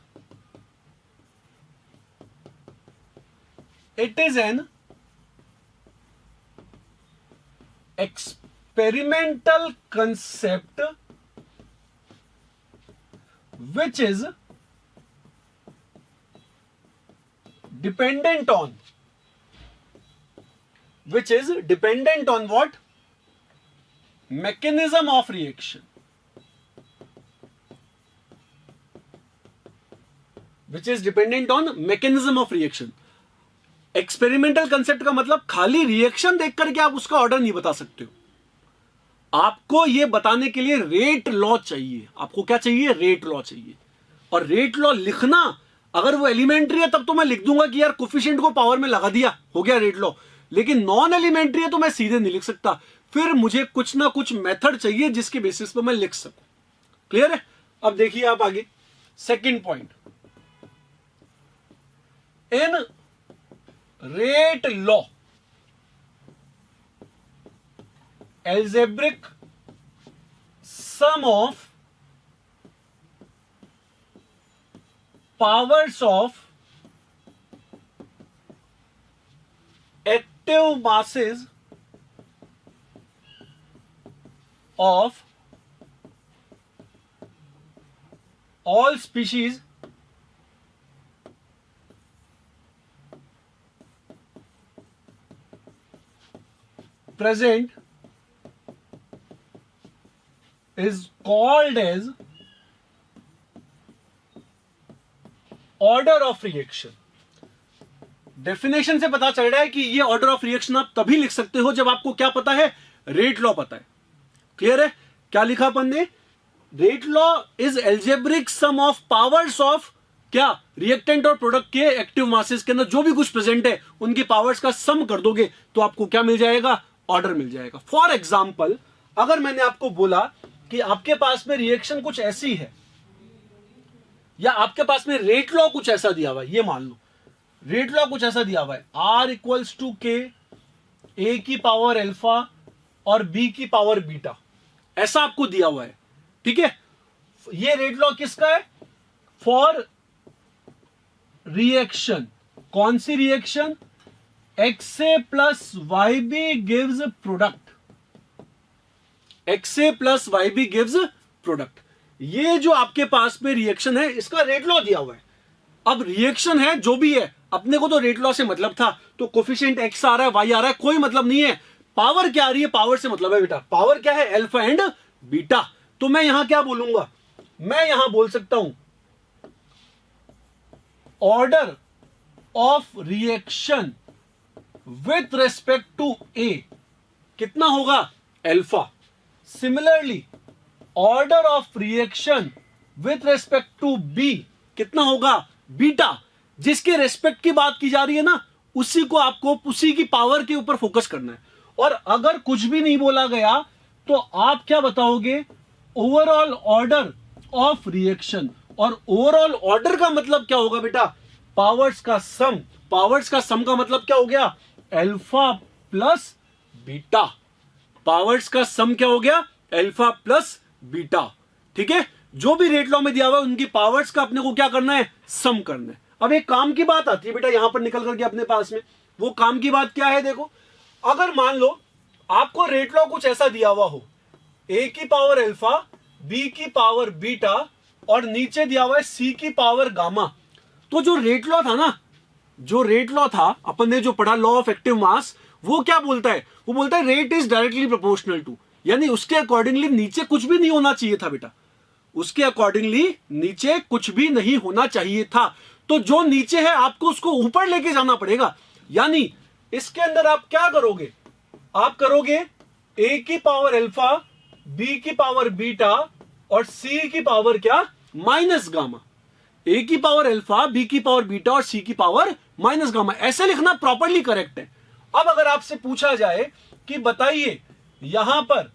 it is an experimental concept which is dependent on what, mechanism of reaction, which is dependent on mechanism of reaction। Experimental concept का मतलब खाली रिएक्शन देख करके आप उसका ऑर्डर नहीं बता सकते हो, आपको यह बताने के लिए रेट लॉ चाहिए। आपको क्या चाहिए, रेट लॉ चाहिए। और रेट लॉ लिखना, अगर वो एलिमेंट्री है तब तो मैं लिख दूंगा कि यार कोफिशिएंट को पावर में लगा दिया, हो गया रेट लॉ। लेकिन नॉन एलिमेंट्री है तो मैं सीधे नहीं लिख सकता, फिर मुझे कुछ ना कुछ मेथड चाहिए जिसके बेसिस पर मैं लिख सकूं। क्लियर है? अब देखिए आप आगे second point, in rate law algebraic sum of powers of active masses of all species present is called as order of reaction. Definition से पता चल रहा है कि ये ऑर्डर ऑफ रिएक्शन आप तभी लिख सकते हो जब आपको क्या पता है, रेट लॉ पता है। क्लियर है? क्या लिखा अपन ने, rate law is algebraic sum of powers of क्या, रिएक्टेंट और प्रोडक्ट के एक्टिव मासेस के अंदर जो भी कुछ प्रेजेंट है उनकी पावर्स का सम कर दोगे तो आपको क्या मिल जाएगा, ऑर्डर मिल जाएगा। फॉर एग्जाम्पल, अगर मैंने आपको बोला कि आपके पास में रिएक्शन कुछ ऐसी है, या आपके पास में रेट लॉ कुछ ऐसा दिया हुआ है, ये मान लो रेट लॉ कुछ ऐसा दिया हुआ है, R इक्वल्स टू के ए की पावर अल्फा और बी की पावर बीटा, ऐसा आपको दिया हुआ है, ठीक है। ये रेट लॉ किसका है, फॉर रिएक्शन, कौन सी reaction, XA plus YB gives product, XA plus YB gives product. ये जो आपके पास में रिएक्शन है इसका रेट लॉ दिया हुआ है। अब रिएक्शन है जो भी है, अपने को तो रेट लॉ से मतलब था, तो कोफिशिएंट X आ रहा है, Y आ रहा है, कोई मतलब नहीं है। पावर क्या आ रही है, पावर से मतलब है बेटा, पावर क्या है, अल्फा एंड बीटा। तो मैं यहां क्या बोलूंगा, मैं यहां बोल सकता हूं order of reaction with respect to A कितना होगा, alpha. Similarly order of reaction with respect to B कितना होगा, बीटा। जिसके रेस्पेक्ट की बात की जा रही है ना, उसी को आपको उसी की पावर के ऊपर फोकस करना है। और अगर कुछ भी नहीं बोला गया तो आप क्या बताओगे, ओवरऑल ऑर्डर ऑफ रिएक्शन। और ओवरऑल ऑर्डर का मतलब क्या होगा बेटा, पावर्स का सम। पावर्स का सम का मतलब क्या हो गया, अल्फा प्लस बीटा। पावर्स का सम क्या हो गया, अल्फा प्लस बीटा, ठीक है। जो भी रेट लॉ में दिया हुआ है उनकी पावर्स का अपने को क्या करना है, सम करना है। अब एक काम की बात आती है बेटा यहां पर निकल करके अपने पास में, वो काम की बात क्या है, देखो अगर मान लो आपको रेट लॉ कुछ ऐसा दिया हुआ हो, ए की पावर अल्फा, बी की पावर बीटा और नीचे दिया हुआ है सी की पावर गामा। तो जो रेट लॉ था ना, जो रेट लॉ था अपन ने जो पढ़ा, लॉ ऑफ एक्टिव मास, वो क्या बोलता है, वो बोलता है rate is directly proportional to, यानी उसके अकॉर्डिंगली नीचे कुछ भी नहीं होना चाहिए था बेटा, उसके अकॉर्डिंगली नीचे कुछ भी नहीं होना चाहिए था। तो जो नीचे है आपको उसको ऊपर लेके जाना पड़ेगा। यानी इसके अंदर आप क्या करोगे, आप करोगे ए की पावर अल्फा, बी की पावर बीटा और सी की पावर क्या, माइनस गामा। ए की पावर अल्फा, बी की पावर बीटा और सी की पावर माइनस गामा, ऐसे लिखना प्रॉपरली करेक्ट है। अब अगर आपसे पूछा जाए कि बताइए यहां पर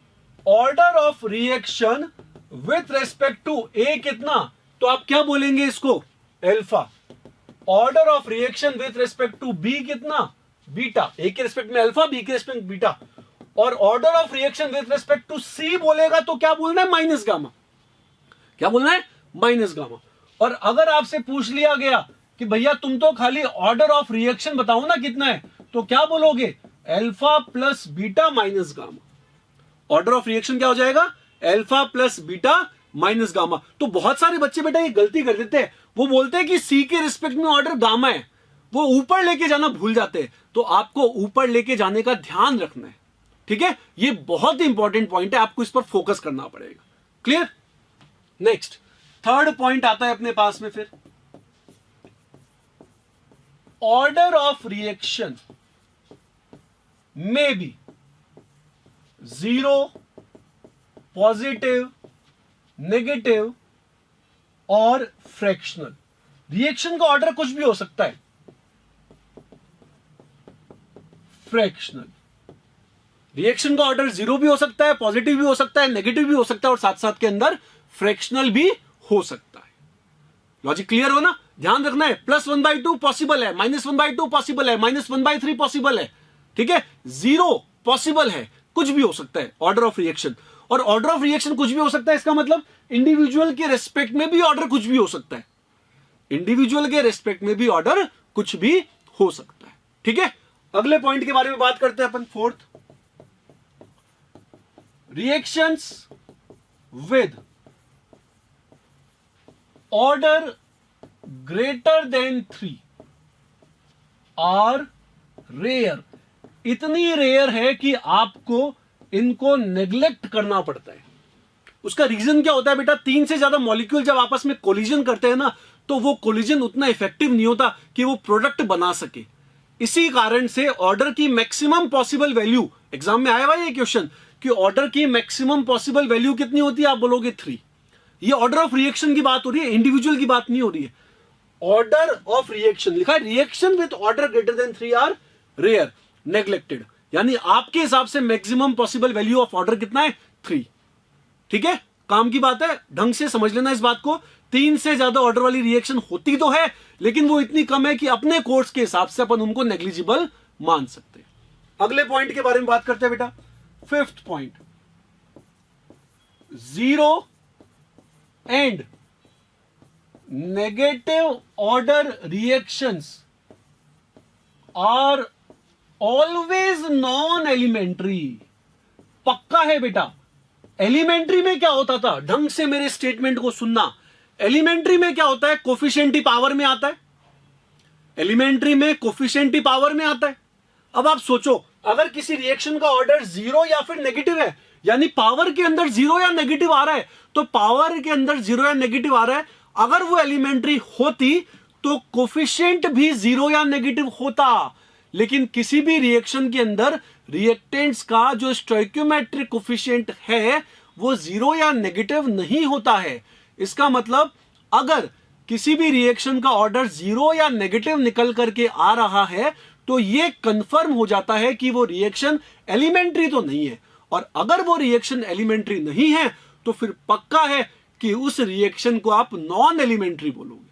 order of reaction with respect to A कितना, तो आप क्या बोलेंगे इसको, alpha. Order of reaction with respect to B कितना, बीटा। ए के रेस्पेक्ट में अल्फा, बी के रेस्पेक्ट में बीटा। और order of reaction with respect to C बोलेगा तो क्या बोलना है, माइनस गामा। क्या बोलना है, माइनस गामा। और अगर आपसे पूछ लिया गया कि भैया तुम तो खाली ऑर्डर ऑफ रिएक्शन बताओ ना कितना है, तो क्या बोलोगे, alpha plus beta minus gamma. Order of reaction क्या हो जाएगा, alpha plus beta minus gamma. तो बहुत सारे बच्चे बेटा ये गलती कर देते हैं, वो बोलते हैं कि सी के रिस्पेक्ट में ऑर्डर गामा है, वो ऊपर लेके जाना भूल जाते हैं। तो आपको ऊपर लेके जाने का ध्यान रखना है, ठीक है। ये बहुत ही इंपॉर्टेंट पॉइंट है, आपको इस पर फोकस करना पड़ेगा। क्लियर। नेक्स्ट थर्ड पॉइंट आता है अपने पास में, फिर ऑर्डर ऑफ रिएक्शन में बी जीरो, पॉजिटिव, नेगेटिव और फ्रैक्शनल। रिएक्शन का ऑर्डर कुछ भी हो सकता है, फ्रैक्शनल। रिएक्शन का ऑर्डर जीरो भी हो सकता है, पॉजिटिव भी हो सकता है, नेगेटिव भी हो सकता है और साथ साथ के अंदर फ्रैक्शनल भी हो सकता है। लॉजिक क्लियर हो ना, ध्यान रखना है। +1/2 पॉसिबल है, -1/2 पॉसिबल है, -1/3 पॉसिबल है, ठीक है। जीरो पॉसिबल है, कुछ भी हो सकता है ऑर्डर ऑफ रिएक्शन। और ऑर्डर ऑफ रिएक्शन कुछ भी हो सकता है, इसका मतलब इंडिविजुअल के रेस्पेक्ट में भी ऑर्डर कुछ भी हो सकता है, इंडिविजुअल के रेस्पेक्ट में भी ऑर्डर कुछ भी हो सकता है, ठीक है। अगले पॉइंट के बारे में बात करते हैं अपन, fourth, reactions with order greater than 3 are rare. इतनी रेयर है कि आपको इनको नेग्लेक्ट करना पड़ता है। उसका रीजन क्या होता है बेटा, 3 से ज्यादा मॉलिक्यूल जब आपस में कोलिजन करते हैं ना, तो वो कोलिजन उतना इफेक्टिव नहीं होता कि वो प्रोडक्ट बना सके। इसी कारण से ऑर्डर की मैक्सिमम पॉसिबल वैल्यू, एग्जाम में आया हुआ ये क्वेश्चन कि ऑर्डर की मैक्सिमम पॉसिबल वैल्यू कितनी होती है, आप बोलोगे 3। ये ऑर्डर ऑफ रिएक्शन की बात हो रही है, इंडिविजुअल की बात नहीं हो रही है। ऑर्डर ऑफ रिएक्शन लिखा है, reaction with order greater than 3 are rare neglected, यानी आपके हिसाब से maximum possible value of order कितना है 3। ठीक है, काम की बात है, ढंग से समझ लेना इस बात को। 3 से ज्यादा ऑर्डर वाली रिएक्शन होती तो है, लेकिन वो इतनी कम है कि अपने कोर्स के हिसाब से अपन उनको नेग्लिजिबल मान सकते हैं। अगले पॉइंट के बारे में बात करते हैं बेटा, 5th point, 0 and negative order reactions are always non elementary. पक्का है बेटा, एलिमेंट्री में क्या होता था, ढंग से मेरे स्टेटमेंट को सुनना, एलिमेंट्री में क्या होता है, कोफिशिएंट ही पावर में आता है, एलिमेंट्री में कोफिशिएंट ही पावर में आता है। अब आप सोचो, अगर किसी रिएक्शन का ऑर्डर 0 या फिर नेगेटिव है, यानी पावर के अंदर 0 या नेगेटिव आ रहा है, तो पावर के अंदर 0 या नेगेटिव आ रहा है, अगर वो एलिमेंट्री होती तो कोफिशिएंट भी 0 या नेगेटिव होता। लेकिन किसी भी रिएक्शन के अंदर रिएक्टेंट्स का जो स्टोइकियोमेट्रिक कोफिशिएंट है वो 0 या नेगेटिव नहीं होता है। इसका मतलब अगर किसी भी रिएक्शन का ऑर्डर 0 या नेगेटिव निकल करके आ रहा है तो ये कंफर्म हो जाता है कि वो रिएक्शन एलिमेंट्री तो नहीं है, और अगर वो रिएक्शन एलिमेंट्री नहीं है तो फिर पक्का है कि उस रिएक्शन को आप नॉन एलिमेंट्री बोलोगे,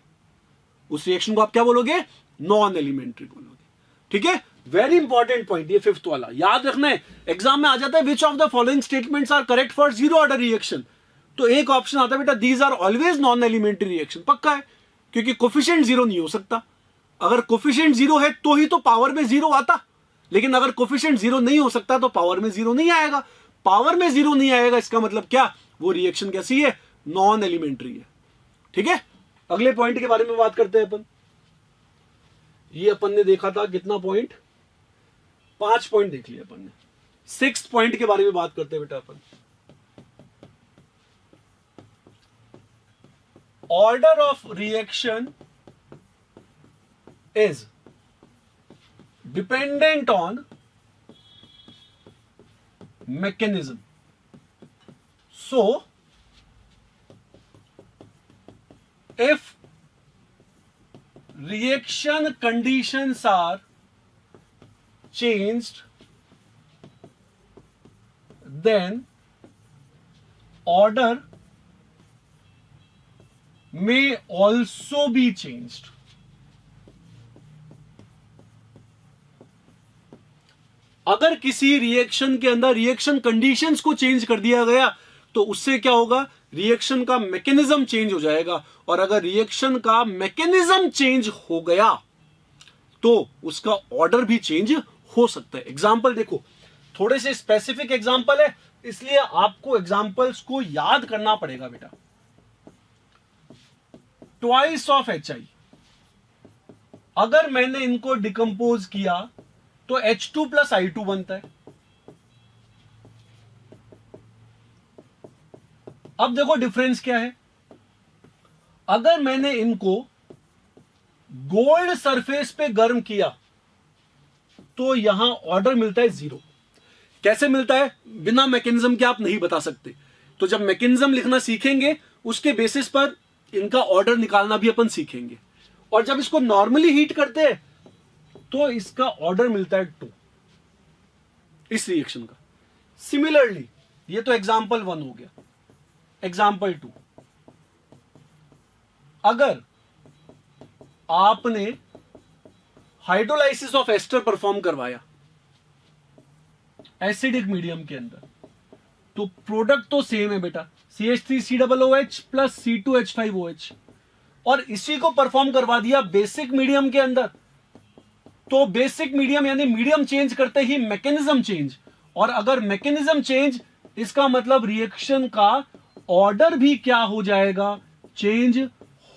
उस रिएक्शन को आप क्या बोलोगे, नॉन एलिमेंट्री बोलोगे। ठीक है, वेरी इंपॉर्टेंट पॉइंट ये 5th वाला याद रखना है, एग्जाम में आ जाता है which of the following statements are correct for 0 order reaction, तो एक ऑप्शन आता है बेटा these are always non elementary reaction. पक्का है, क्योंकि कोफिशिएंट 0 नहीं हो सकता, अगर कोफिशिएंट 0 है तो ही तो पावर में 0 आता, लेकिन अगर कोफिशिएंट 0 नहीं हो सकता तो पावर में 0 नहीं आएगा, पावर में 0 नहीं आएगा, इसका मतलब क्या, वो रिएक्शन कैसी है, नॉन एलिमेंट्री है। ठीक है, अगले पॉइंट के बारे में बात करते हैं अपन। ये अपन ने देखा था कितना पॉइंट, 5 पॉइंट देख लिया अपन ने। 6th पॉइंट के बारे में बात करते हैं बेटा अपन, order of reaction is dependent on mechanism. So if reaction conditions are changed, then order may also be changed. अगर किसी रिएक्शन के अंदर रिएक्शन कंडीशंस को चेंज कर दिया गया तो उससे क्या होगा, रिएक्शन का मैकेनिज्म चेंज हो जाएगा, और अगर रिएक्शन का मैकेनिज्म चेंज हो गया तो उसका ऑर्डर भी चेंज हो सकता है। एग्जांपल देखो, थोड़े से स्पेसिफिक एग्जांपल है इसलिए आपको एग्जांपल्स को याद करना पड़ेगा बेटा। ट्वाइस ऑफ HI, अगर मैंने इनको डिकम्पोज किया तो H2 + I2 बनता है। अब देखो डिफरेंस क्या है, अगर मैंने इनको गोल्ड सरफेस पे गर्म किया तो यहां ऑर्डर मिलता है 0। कैसे मिलता है, बिना मैकेनिज्म के आप नहीं बता सकते, तो जब मैकेनिज्म लिखना सीखेंगे उसके बेसिस पर इनका ऑर्डर निकालना भी अपन सीखेंगे, और जब इसको नॉर्मली हीट करते हैं तो इसका ऑर्डर मिलता है 2 इस रिएक्शन का। सिमिलरली ये तो एग्जांपल 1 हो गया। एग्जाम्पल 2, अगर आपने हाइड्रोलाइसिस ऑफ एस्टर परफॉर्म करवाया एसिडिक मीडियम के अंदर, तो प्रोडक्ट तो सेम है बेटा, CH3COOH + C2H5OH, और इसी को परफॉर्म करवा दिया बेसिक मीडियम के अंदर, तो बेसिक मीडियम यानी मीडियम चेंज करते ही मैकेनिज्म चेंज, और अगर मैकेनिज्म चेंज इसका मतलब रिएक्शन का ऑर्डर भी क्या हो जाएगा, चेंज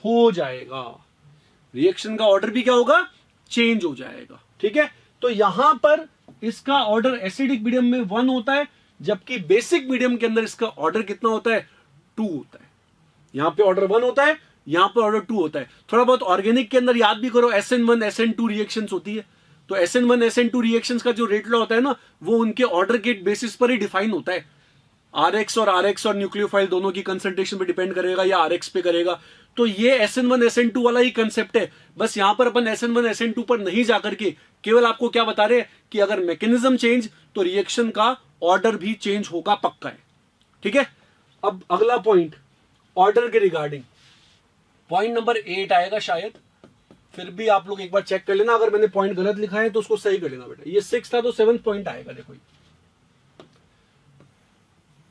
हो जाएगा, रिएक्शन का ऑर्डर भी क्या होगा, चेंज हो जाएगा। ठीक है, तो यहां पर इसका ऑर्डर एसिडिक मीडियम में 1 होता है, जबकि बेसिक मीडियम के अंदर इसका ऑर्डर कितना होता है, 2 होता है। यहां पे ऑर्डर 1 होता है, यहां पे ऑर्डर 2 होता है। थोड़ा बहुत ऑर्गेनिक के अंदर याद भी करो, SN1 SN2 रिएक्शंस होती है, तो SN1 SN2 रिएक्शंस का जो रेट लॉ होता है ना, वो उनके ऑर्डर के बेसिस पर ही डिफाइन होता है। RX और न्यूक्लियोफाइल दोनों की कंसंट्रेशन पे डिपेंड करेगा या RX पे करेगा। तो ये SN1 SN2 वाला ही कंसेप्ट है, बस यहां पर अपन SN1 SN2 पर नहीं जाकर के केवल आपको क्या बता रहे हैं कि अगर मैकेनिज्म चेंज तो रिएक्शन का ऑर्डर भी चेंज होगा, पक्का है। ठीक है, अब अगला पॉइंट ऑर्डर के रिगार्डिंग, पॉइंट नंबर 8 आएगा शायद, फिर भी आप लोग एक बार चेक कर लेना, अगर मैंने पॉइंट गलत लिखा है तो उसको सही कर लेना बेटा। ये 6 था तो 7th पॉइंट आएगा, देखो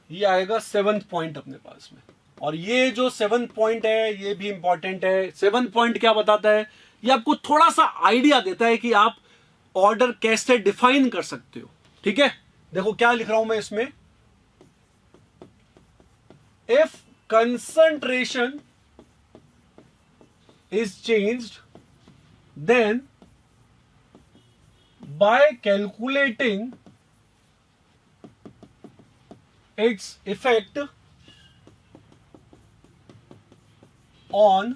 ये आएगा 7th पॉइंट अपने पास में। और ये जो 7th पॉइंट है ये भी इंपॉर्टेंट है। 7th पॉइंट क्या बताता है, ये आपको थोड़ा सा आइडिया देता है कि आप ऑर्डर कैसे डिफाइन कर सकते हो। ठीक है, देखो क्या लिख रहा हूं मैं इसमें, if concentration is changed, then by calculating its effect on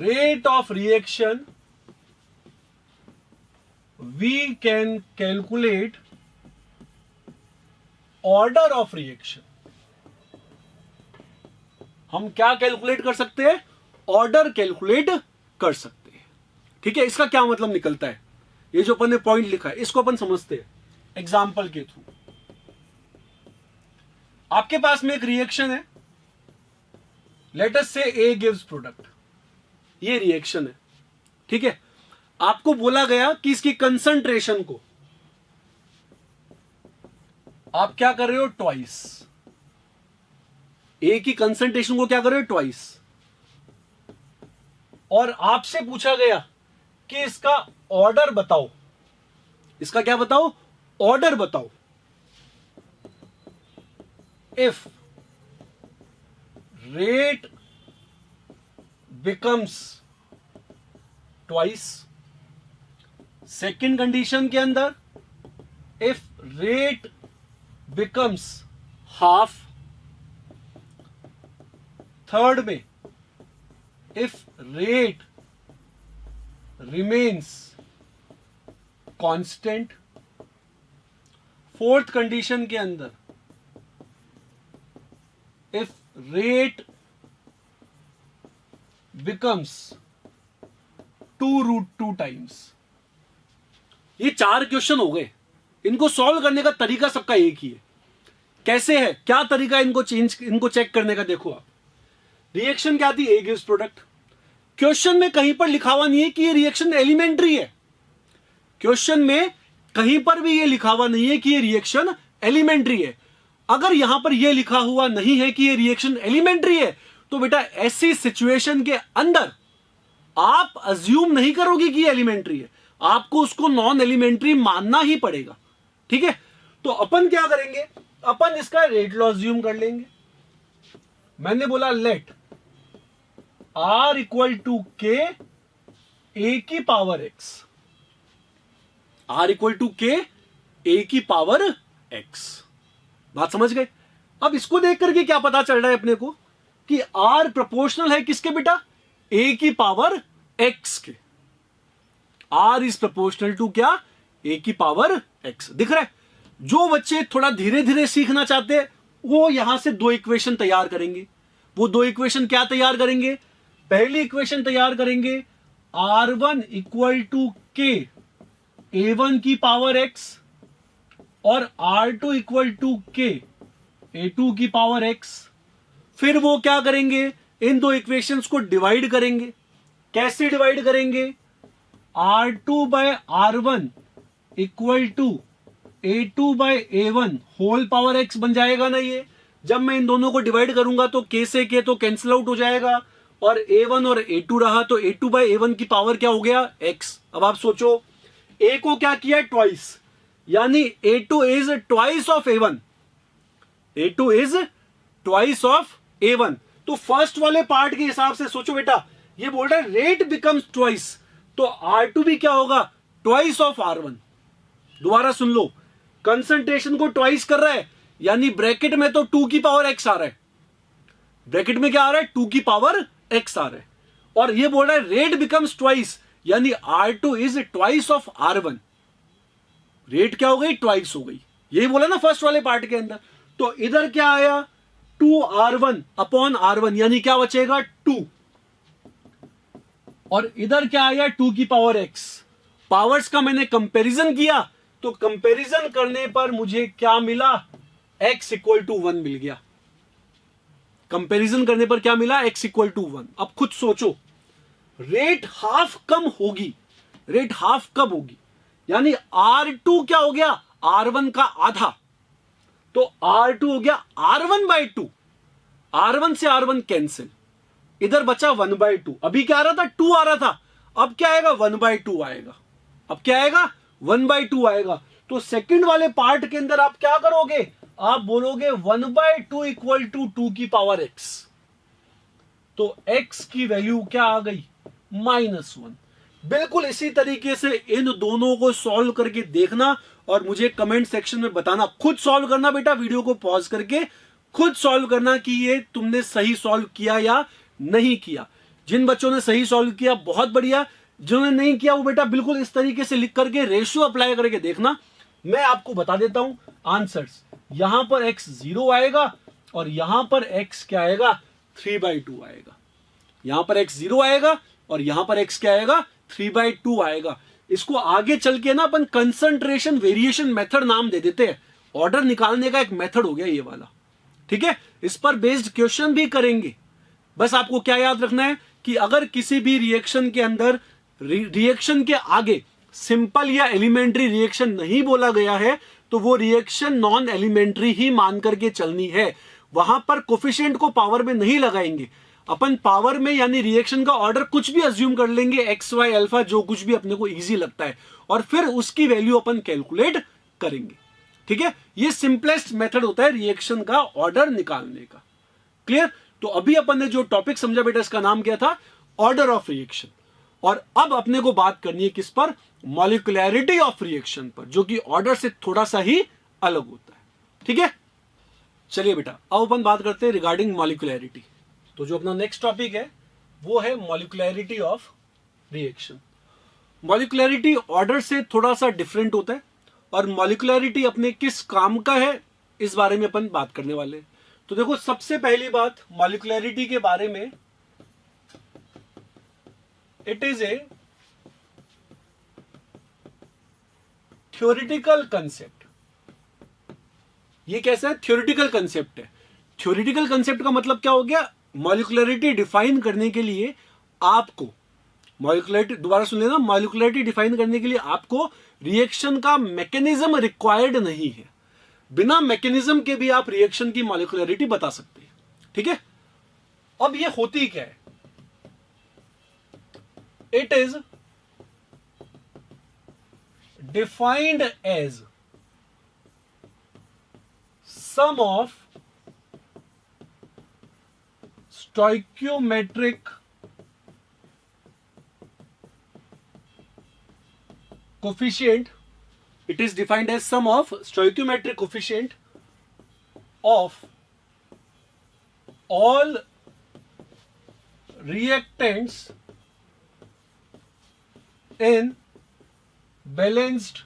rate of reaction, we can calculate order of reaction। हम क्या कैलकुलेट कर सकते हैं, ऑर्डर कैलकुलेट कर सकते हैं। ठीक है, इसका क्या मतलब निकलता है, ये जो अपन ने पॉइंट लिखा है इसको अपन समझते हैं एग्जाम्पल के थ्रू। आपके पास में एक रिएक्शन है, लेट अस से A गिव्स प्रोडक्ट, ये रिएक्शन है। ठीक है, आपको बोला गया कि इसकी कंसंट्रेशन को आप क्या कर रहे हो, ट्वाइस। ए की कंसंट्रेशन को क्या कर रहे हो, ट्वाइस। और आपसे पूछा गया कि इसका ऑर्डर बताओ, इसका क्या बताओ, ऑर्डर बताओ। If rate becomes twice, second condition के अंदर if rate becomes half, third में if rate remains constant, fourth condition के अंदर इफ रेट बिकम्स 2√2 टाइम्स। ये 4 क्वेश्चन हो गए, इनको सॉल्व करने का तरीका सबका एक ही है। कैसे है, क्या तरीका इनको चेक करने का, देखो आप रिएक्शन क्या थी, A गिव्स प्रोडक्ट। क्वेश्चन में कहीं पर लिखा हुआ नहीं है कि ये रिएक्शन एलिमेंट्री है, क्वेश्चन में कहीं पर भी ये लिखा हुआ नहीं है कि ये रिएक्शन एलिमेंट्री है। अगर यहां पर ये लिखा हुआ नहीं है कि ये रिएक्शन एलिमेंट्री है तो बेटा ऐसी सिचुएशन के अंदर आप अज्यूम नहीं करोगे कि ये एलिमेंट्री है, आपको उसको नॉन एलिमेंट्री मानना ही पड़ेगा। ठीक है, तो अपन क्या करेंगे, अपन इसका रेट लॉ अज्यूम कर लेंगे। मैंने बोला let R equal to K A की power X, R equal to K A की पावर X। बात समझ गए। अब इसको देख करके क्या पता चल रहा है अपने को कि R प्रोपोर्शनल है किसके बेटा, A की पावर X के। R इज प्रोपोर्शनल टू क्या, A की पावर X। दिख रहा है, जो बच्चे थोड़ा धीरे धीरे सीखना चाहते हैं वो यहां से 2 इक्वेशन तैयार करेंगे। वो 2 इक्वेशन क्या तैयार करेंगे, पहली इक्वेशन तैयार करेंगे R1 इक्वल टू के A1 की पावर X और R2 इक्वल टू के A2 की पावर X। फिर वो क्या करेंगे, इन 2 इक्वेशंस को डिवाइड करेंगे। कैसे डिवाइड करेंगे, R2 by R1 equal to A2 by A1 whole power X बन जाएगा ना। ये जब मैं इन दोनों को डिवाइड करूंगा तो K से K तो कैंसिल आउट हो जाएगा और A1 और A2 रहा तो A2 बाय A1 की पावर क्या हो गया, X। अब आप सोचो A को क्या किया, ट्वाइस, यानी A2 is twice of A1, A2 is twice of A1। तो फर्स्ट वाले पार्ट के हिसाब से सोचो बेटा, ये बोल रहा है रेट बिकम्स ट्वाइस, तो R2 भी क्या होगा, ट्वाइस ऑफ R1। दोबारा सुन लो, कंसंट्रेशन को ट्वाइस कर रहा है यानी ब्रैकेट में तो 2 की पावर X आ रहा है, ब्रैकेट में क्या आ रहा है, 2 की पावर X आ रहा है। और ये बोल रहा है रेट बिकम्स ट्वाइस यानी R2 is twice of R1। Rate क्या हो गई, ट्वाइस हो गई। यही बोला ना फर्स्ट वाले पार्ट के अंदर। तो इधर क्या आया 2r1 अपॉन r1, यानी क्या बचेगा 2, और इधर क्या आया 2 की पावर x। पावर्स का मैंने कंपैरिजन किया, तो कंपैरिजन करने पर मुझे क्या मिला, x इक्वल टू 1 मिल गया। कंपैरिजन करने पर क्या मिला, x इक्वल टू 1। अब खुद सोचो, रेट हाफ कम होगी, रेट हाफ कब होगी, यानी R2 क्या हो गया, R1 का आधा, तो R2 हो गया R1 बाई 2, R1 से R1 कैंसिल, इधर बचा 1 बाई 2। अभी क्या आ रहा था, 2 आ रहा था, अब क्या आएगा 1 बाई 2 आएगा, अब क्या आएगा 1 बाई 2 आएगा। तो सेकंड वाले पार्ट के अंदर आप क्या करोगे, आप बोलोगे 1 बाई 2 इक्वल टू 2 की पावर x। तो x की वैल्यू क्या आ गई, -1। बिल्कुल इसी तरीके से इन दोनों को सॉल्व करके देखना और मुझे कमेंट सेक्शन में बताना। खुद सॉल्व करना बेटा, वीडियो को पॉज करके खुद सॉल्व करना कि ये तुमने सही सॉल्व किया या नहीं किया। जिन बच्चों ने सही सॉल्व किया बहुत बढ़िया, जिन्होंने नहीं किया वो बेटा बिल्कुल इस तरीके से लिख करके रेशियो अप्लाई करके देखना। मैं आपको बता देता हूं आंसर्स। यहां पर x 0 आएगा और यहां पर x क्या आएगा, 3/2 आएगा। यहां पर x 0 आएगा और यहां पर x क्या आएगा, 3/2 आएगा। इसको आगे चल के ना अपन कंसंट्रेशन वेरिएशन मेथड नाम दे देते हैं। ऑर्डर निकालने का एक मेथड हो गया ये वाला, ठीक है। इस पर बेस्ड क्वेश्चन भी करेंगे। बस आपको क्या याद रखना है कि अगर किसी भी रिएक्शन के अंदर रिएक्शन के आगे सिंपल या एलिमेंट्री रिएक्शन नहीं बोला गया है तो वो रिएक्शन नॉन एलिमेंट्री ही मान करके चलनी है। वहां पर कोफिशिएंट को पावर में नहीं लगाएंगे अपन, पावर में यानी रिएक्शन का ऑर्डर कुछ भी अज्यूम कर लेंगे, एक्स वाई अल्फा जो कुछ भी अपने को इजी लगता है, और फिर उसकी वैल्यू अपन कैलकुलेट करेंगे, ठीक है। ये सिंपलेस्ट मेथड होता है रिएक्शन का ऑर्डर निकालने का। क्लियर। तो अभी अपन ने जो टॉपिक समझा बेटा, इसका नाम क्या था, ऑर्डर ऑफ रिएक्शन। और अब अपने को बात करनी है किस पर, मॉलिक्यूलैरिटी ऑफ रिएक्शन पर, जो कि ऑर्डर से थोड़ा सा ही अलग होता है, ठीक है। चलिए बेटा अब अपन बात करते हैं रिगार्डिंग मॉलिक्यूलैरिटी। तो जो अपना नेक्स्ट टॉपिक है वो है मॉलिक्यूलैरिटी ऑफ रिएक्शन। मॉलिक्यूलैरिटी ऑर्डर से थोड़ा सा डिफरेंट होता है और मॉलिक्यूलैरिटी अपने किस काम का है इस बारे में अपन बात करने वाले हैं। तो देखो सबसे पहली बात मॉलिक्यूलैरिटी के बारे में, it is a theoretical concept. ये कैसा है, थ्योरेटिकल कंसेप्ट है। थ्योरेटिकल कंसेप्ट का मतलब क्या हो गया, मॉलिक्यूलैरिटी डिफाइन करने के लिए आपको, मॉलिक्यूलैरिटी दोबारा सुन लेना, मॉलिक्यूलैरिटी डिफाइन करने के लिए आपको रिएक्शन का मैकेनिज्म रिक्वायर्ड नहीं है। बिना मैकेनिज्म के भी आप रिएक्शन की मॉलिक्यूलैरिटी बता सकते हैं, ठीक है। अब ये होती क्या है, it is defined as sum of stoichiometric coefficient. It is defined as sum of stoichiometric coefficient of all reactants in balanced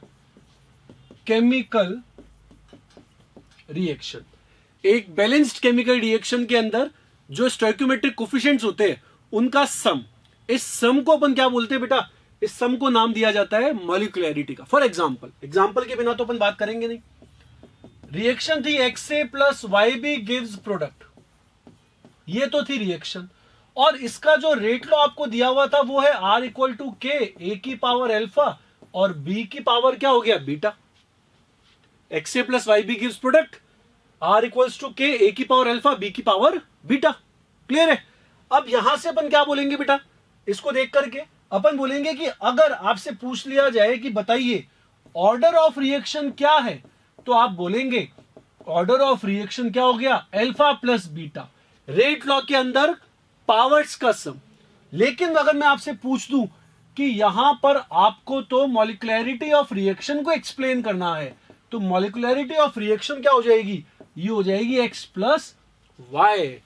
chemical reaction. एक बैलेंस्ड केमिकल रिएक्शन के अंदर जो स्टोइकियोमेट्रिक कोफिशिएंट्स होते हैं उनका सम, इस सम को अपन क्या बोलते हैं बेटा, इस सम को नाम दिया जाता है मॉलिक्यूलैरिटी का। फॉर एग्जांपल के बिना तो अपन बात करेंगे नहीं। रिएक्शन थी XA plus YB gives product, ये तो थी रिएक्शन, और इसका जो रेट लॉ आपको दिया हुआ था वो है R equal to K, A की पावर अल्फा और B की पावर क्या हो गया beta. XA plus YB gives product, R equals to K, A की पावर अल्फा, B की पावर बीटा। क्लियर है। अब यहां से अपन क्या बोलेंगे बेटा, इसको देख करके अपन बोलेंगे कि अगर आपसे पूछ लिया जाए कि बताइए ऑर्डर ऑफ रिएक्शन क्या है, तो आप बोलेंगे ऑर्डर ऑफ रिएक्शन क्या हो गया, alpha plus beta, rate law के अंदर पावर्स का सम। लेकिन अगर मैं आपसे पूछ दूं कि यहां पर आपको तो मॉलिक्यूलैरिटी ऑफ रिएक्शन को एक्सप्लेन करना है, तो मॉलिक्यूलैरिटी ऑफ रिएक्शन क्या हो जाएगी, ये हो जाएगी x प्लस वाई।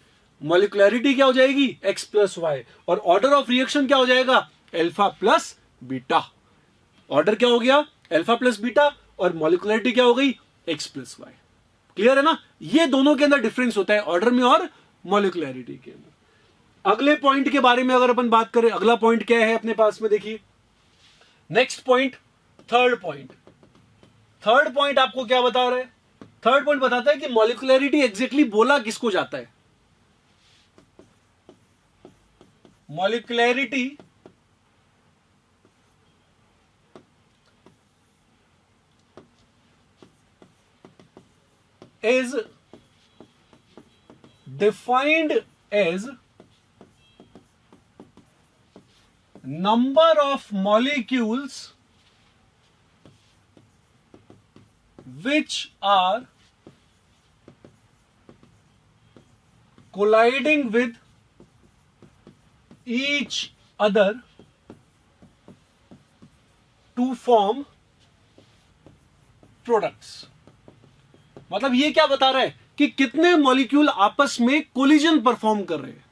मॉलिक्यूलैरिटी क्या हो जाएगी, x प्लस वाई, और ऑर्डर ऑफ रिएक्शन क्या हो जाएगा, अल्फा प्लस बीटा। ऑर्डर क्या हो गया, अल्फा प्लस बीटा, और मॉलिक्यूलैरिटी क्या हो गई, x प्लस वाई। क्लियर है ना? ये दोनों के अंदर डिफरेंस होता है, ऑर्डर में और मॉलिक्युलैरिटी के अंदर। अगले पॉइंट के बारे में अगर अपन बात करें, अगला पॉइंट क्या है अपने पास में, देखिए next point, third point. Third point आपको क्या बता रहा है? थर्ड पॉइंट बताता है कि मॉलिक्युलैरिटी एग्जैक्टली बोला किसको जाता है। मॉलिक्युलैरिटी is defined as number of molecules which are colliding with each other to form products। मतलब ये क्या बता रहा है कि कितने मॉलिक्यूल आपस में कोलिजन परफॉर्म कर रहे हैं।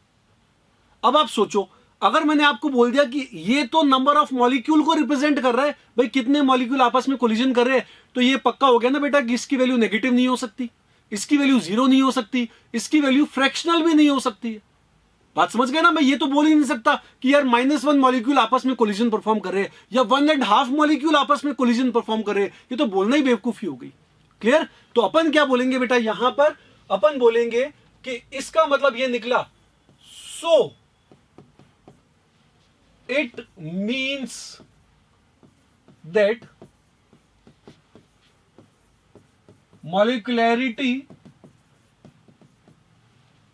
अब आप सोचो, अगर मैंने आपको बोल दिया कि ये तो नंबर ऑफ मॉलिक्यूल को रिप्रेजेंट कर रहा है, भाई कितने मॉलिक्यूल आपस में कोलिजन कर रहे हैं, तो ये पक्का हो गया ना बेटा कि इसकी वैल्यू नेगेटिव नहीं हो सकती, इसकी वैल्यू 0 नहीं हो सकती, इसकी वैल्यू फ्रैक्शनल भी नहीं हो सकती है। बात समझ गए ना? मैं ये तो बोल ही नहीं सकता कि यार -1 मॉलिक्यूल आपस में कोलिजन परफॉर्म कर रहे हैं या 1.5 मॉलिक्यूल आपस में कोलिजन परफॉर्म कर रहे हैं, ये तो बोलना ही बेवकूफी हो गई। क्लियर? तो अपन क्या बोलेंगे बेटा, यहां पर अपन बोलेंगे कि इसका मतलब ये निकला, so it means that molecularity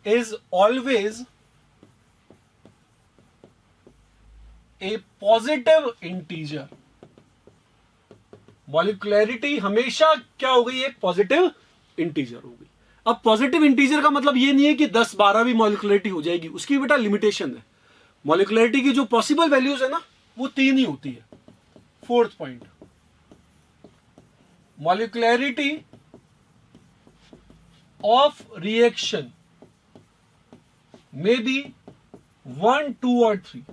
is always a positive integer. Molecularity हमेशा क्या हो गई? एक पॉजिटिव इंटीजर हो गई। अब पॉजिटिव इंटीजर का मतलब ये नहीं है कि 10-12 भी मॉलिक्युलैरिटी हो जाएगी, उसकी बेटा लिमिटेशन है। मॉलिक्युलैरिटी की जो पॉसिबल वैल्यूज है ना, वो 3 ही होती है। Fourth point, molecularity of reaction may be 1, 2 और 3।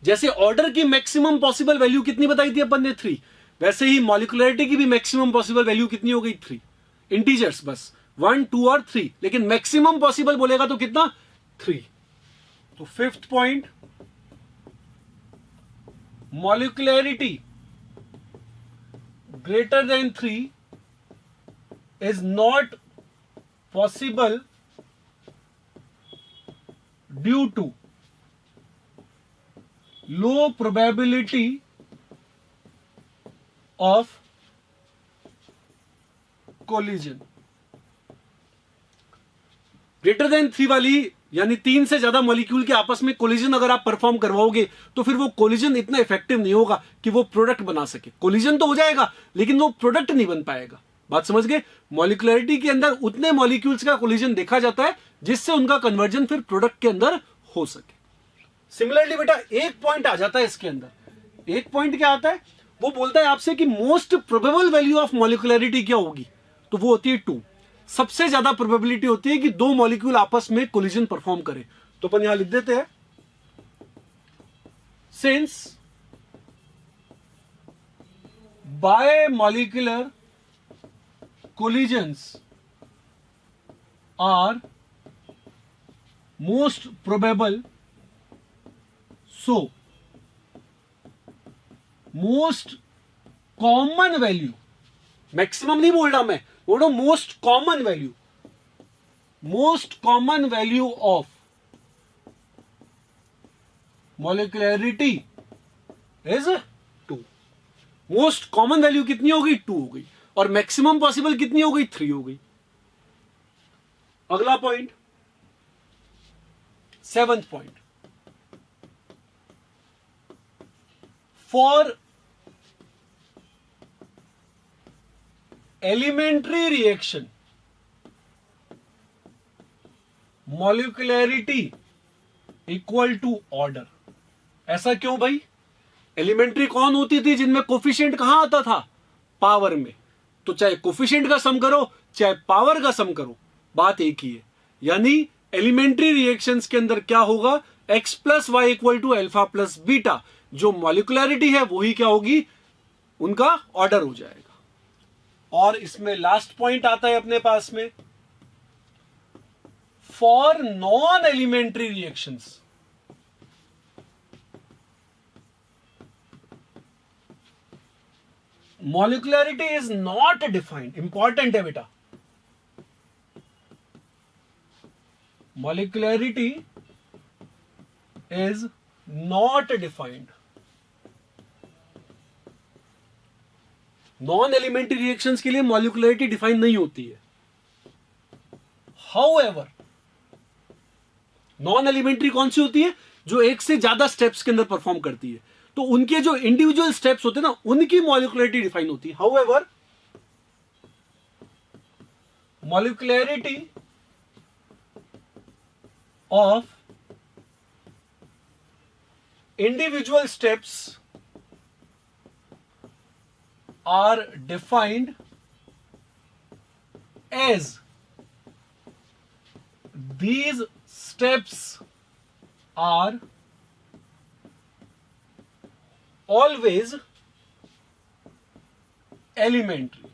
जैसे ऑर्डर की मैक्सिमम पॉसिबल वैल्यू कितनी बताई थी अपन ने? 3। वैसे ही मॉलिक्युलैरिटी की भी मैक्सिमम पॉसिबल वैल्यू कितनी हो गई? 3। इंटीजर्स बस 1, 2 और 3, लेकिन मैक्सिमम पॉसिबल बोलेगा तो कितना? 3। तो fifth point, molecularity greater than 3 is not possible due to low probability of collision. Greater than 3 वाली यानी 3 से ज्यादा मॉलिक्यूल के आपस में कोलिजन अगर आप परफॉर्म करवाओगे तो फिर वो कोलिजन इतना इफेक्टिव नहीं होगा कि वो प्रोडक्ट बना सके। कोलिजन तो हो जाएगा लेकिन वो प्रोडक्ट नहीं बन पाएगा। बात समझ गए? मॉलिक्युलैरिटी के अंदर उतने मॉलिक्यूल्स का कोलिजन देखा जाता है जिससे उनका कन्वर्जन फिर प्रोडक्ट के अंदर हो सके। सिमिलरली बेटा एक पॉइंट आ जाता है इसके अंदर। एक पॉइंट क्या आता है? वो बोलता है आपसे कि मोस्ट प्रोबेबल वैल्यू ऑफ मॉलिक्युलैरिटी क्या होगी, तो वो होती है 2। सबसे ज्यादा प्रोबेबिलिटी होती है कि 2 मॉलिक्यूल आपस में कोलिजन परफॉर्म करें। तो अपन यहां लिख देते हैं, since bimolecular collisions are most probable, so most common value, maximum नहीं बोल रहा मैं, बोल रहा हूं most common value, most common value of molecularity is 2। Most common value कितनी हो गई? 2 हो गई। और मैक्सिमम पॉसिबल कितनी हो गई? 3 हो गई। अगला point, 7th point, for elementary reaction molecularity equal to order। ऐसा क्यों भाई? एलिमेंट्री कौन होती थी जिनमें कोफिशिएंट कहां आता था? पावर में। तो चाहे कोफिशिएंट का सम करो चाहे पावर का सम करो, बात एक ही है। यानी एलिमेंट्री रिएक्शंस के अंदर क्या होगा? x plus y equal to alpha plus beta. जो मॉलिक्युलैरिटी है वही क्या होगी? उनका ऑर्डर हो जाएगा। और इसमें लास्ट पॉइंट आता है अपने पास में, for non elementary reactions, molecularity is not defined. Important है बेटा, molecularity is not defined. Non elementary reactions के लिए मॉलिक्युलरिटी डिफाइन नहीं होती है। हाउएवर, नॉन एलिमेंट्री कौन सी होती है? जो एक से ज्यादा स्टेप्स के अंदर परफॉर्म करती है, तो उनके जो इंडिविजुअल स्टेप्स होते हैं ना, उनकी मॉलिक्युलरिटी डिफाइन होती है। However, molecularity of individual steps are defined as these steps are always elementary।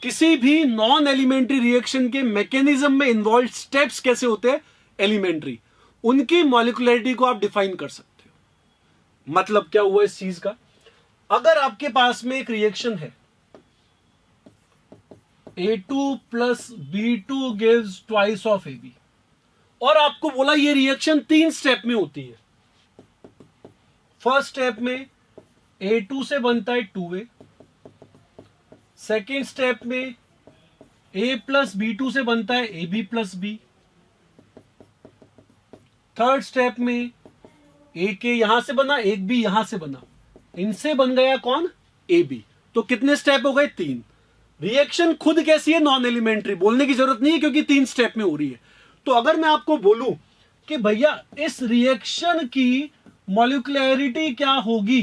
किसी भी नॉन एलिमेंट्री रिएक्शन के मैकेनिज्म में इन्वॉल्व स्टेप्स कैसे होते हैं? एलिमेंट्री। उनकी मॉलिक्युलरिटी को आप डिफाइन कर सकते हो। मतलब क्या हुआ इस चीज का? अगर आपके पास में एक रिएक्शन है, A2 plus B2 gives twice of AB, और आपको बोला ये रिएक्शन 3 स्टेप में होती है। फर्स्ट स्टेप में A2 से बनता है 2A, सेकेंड स्टेप में A प्लस B2 से बनता है AB plus B, third step में एक A यहां से बना, एक B यहां से बना, इनसे बन गया कौन? AB। तो कितने स्टेप हो गए? 3। रिएक्शन खुद कैसी है? Non elementary. बोलने की जरूरत नहीं है क्योंकि 3 स्टेप में हो रही है। तो अगर मैं आपको बोलूं कि भैया इस रिएक्शन की मॉलिक्युलरिटी क्या होगी,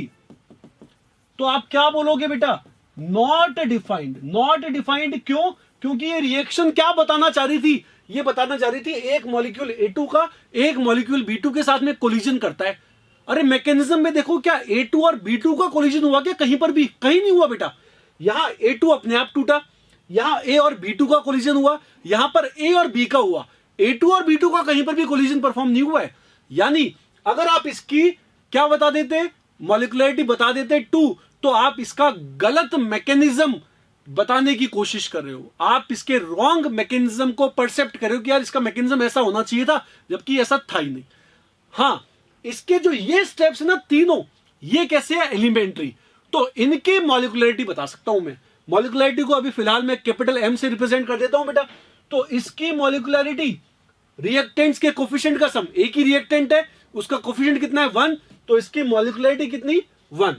तो आप क्या बोलोगे बेटा? Not defined. नॉट डिफाइंड क्यों? क्योंकि ये रिएक्शन क्या बताना चाह रही थी? ये बताना चाह रही थी एक मॉलिक्यूल A2 का एक मॉलिक्यूल B2 के साथ में कोलिजन करता है। अरे मैकेनिज्म में देखो, क्या A2 और B2 का कोलिजन हुआ क्या? कहीं पर भी? कहीं नहीं हुआ बेटा। यहां A2 अपने आप टूटा, यहां A और B2 का कोलिजन हुआ, यहां पर A और B का हुआ। A2 और B2 का कहीं पर भी कोलिजन परफॉर्म नहीं हुआ है। यानी अगर आप इसकी क्या बता देते, मॉलिक्युलरिटी बता देते 2, तो आप इसका गलत मैकेनिज्म बताने की कोशिश कर रहे हो। आप इसके रॉन्ग मैकेनिज्म को परसेप्ट कर रहे हो कि यार इसका मैकेनिज्म ऐसा होना चाहिए था, जबकि ऐसा था ही नहीं। हाँ, इसके जो ये स्टेप्स है ना तीनों, ये कैसे है? एलिमेंट्री। तो इनके मॉलिक्युलरिटी बता सकता हूं मैं। मॉलिक्युलरिटी को अभी फिलहाल मैं कैपिटल M से रिप्रेजेंट कर देता हूं बेटा। तो इसकी मॉलिक्युलरिटी रिएक्टेंट्स के कोफिशिएंट का सम, एक ही रिएक्टेंट है, उसका कोफिशिएंट कितना है? 1। तो इसकी मॉलिक्युलरिटी कितनी? 1।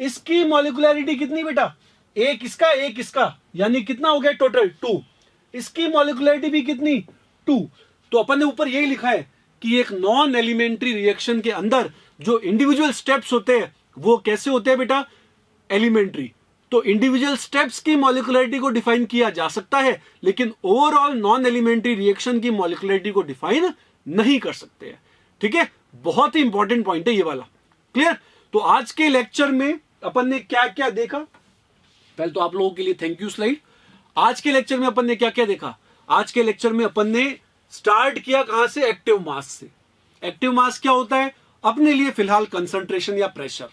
इसकी मॉलिक्युलरिटी कितनी बेटा? एक इसका, यानी कितना हो गया टोटल? 2। इसकी मॉलिक्युलरिटी भी कितनी? 2। तो अपन ने ऊपर यही लिखा है कि एक नॉन एलिमेंट्री रिएक्शन के अंदर जो इंडिविजुअल स्टेप्स होते हैं वो कैसे होते हैं बेटा? एलिमेंट्री। तो इंडिविजुअल स्टेप्स की मॉलिक्युलरिटी को डिफाइन किया जा सकता है, लेकिन ओवरऑल नॉन एलिमेंट्री रिएक्शन की मॉलिक्युलरिटी को डिफाइन नहीं कर सकते हैं। ठीक है, बहुत ही इंपॉर्टेंट पॉइंट है ये वाला। क्लियर? तो आज के लेक्चर में अपन ने क्या क्या देखा? पहले तो आप लोगों के लिए थैंक यू स्लाइड। आज के लेक्चर में अपन ने क्या क्या देखा? आज के लेक्चर में अपन ने स्टार्ट किया कहां से? एक्टिव मास से। एक्टिव मास क्या होता है? अपने लिए फिलहाल कंसंट्रेशन या प्रेशर।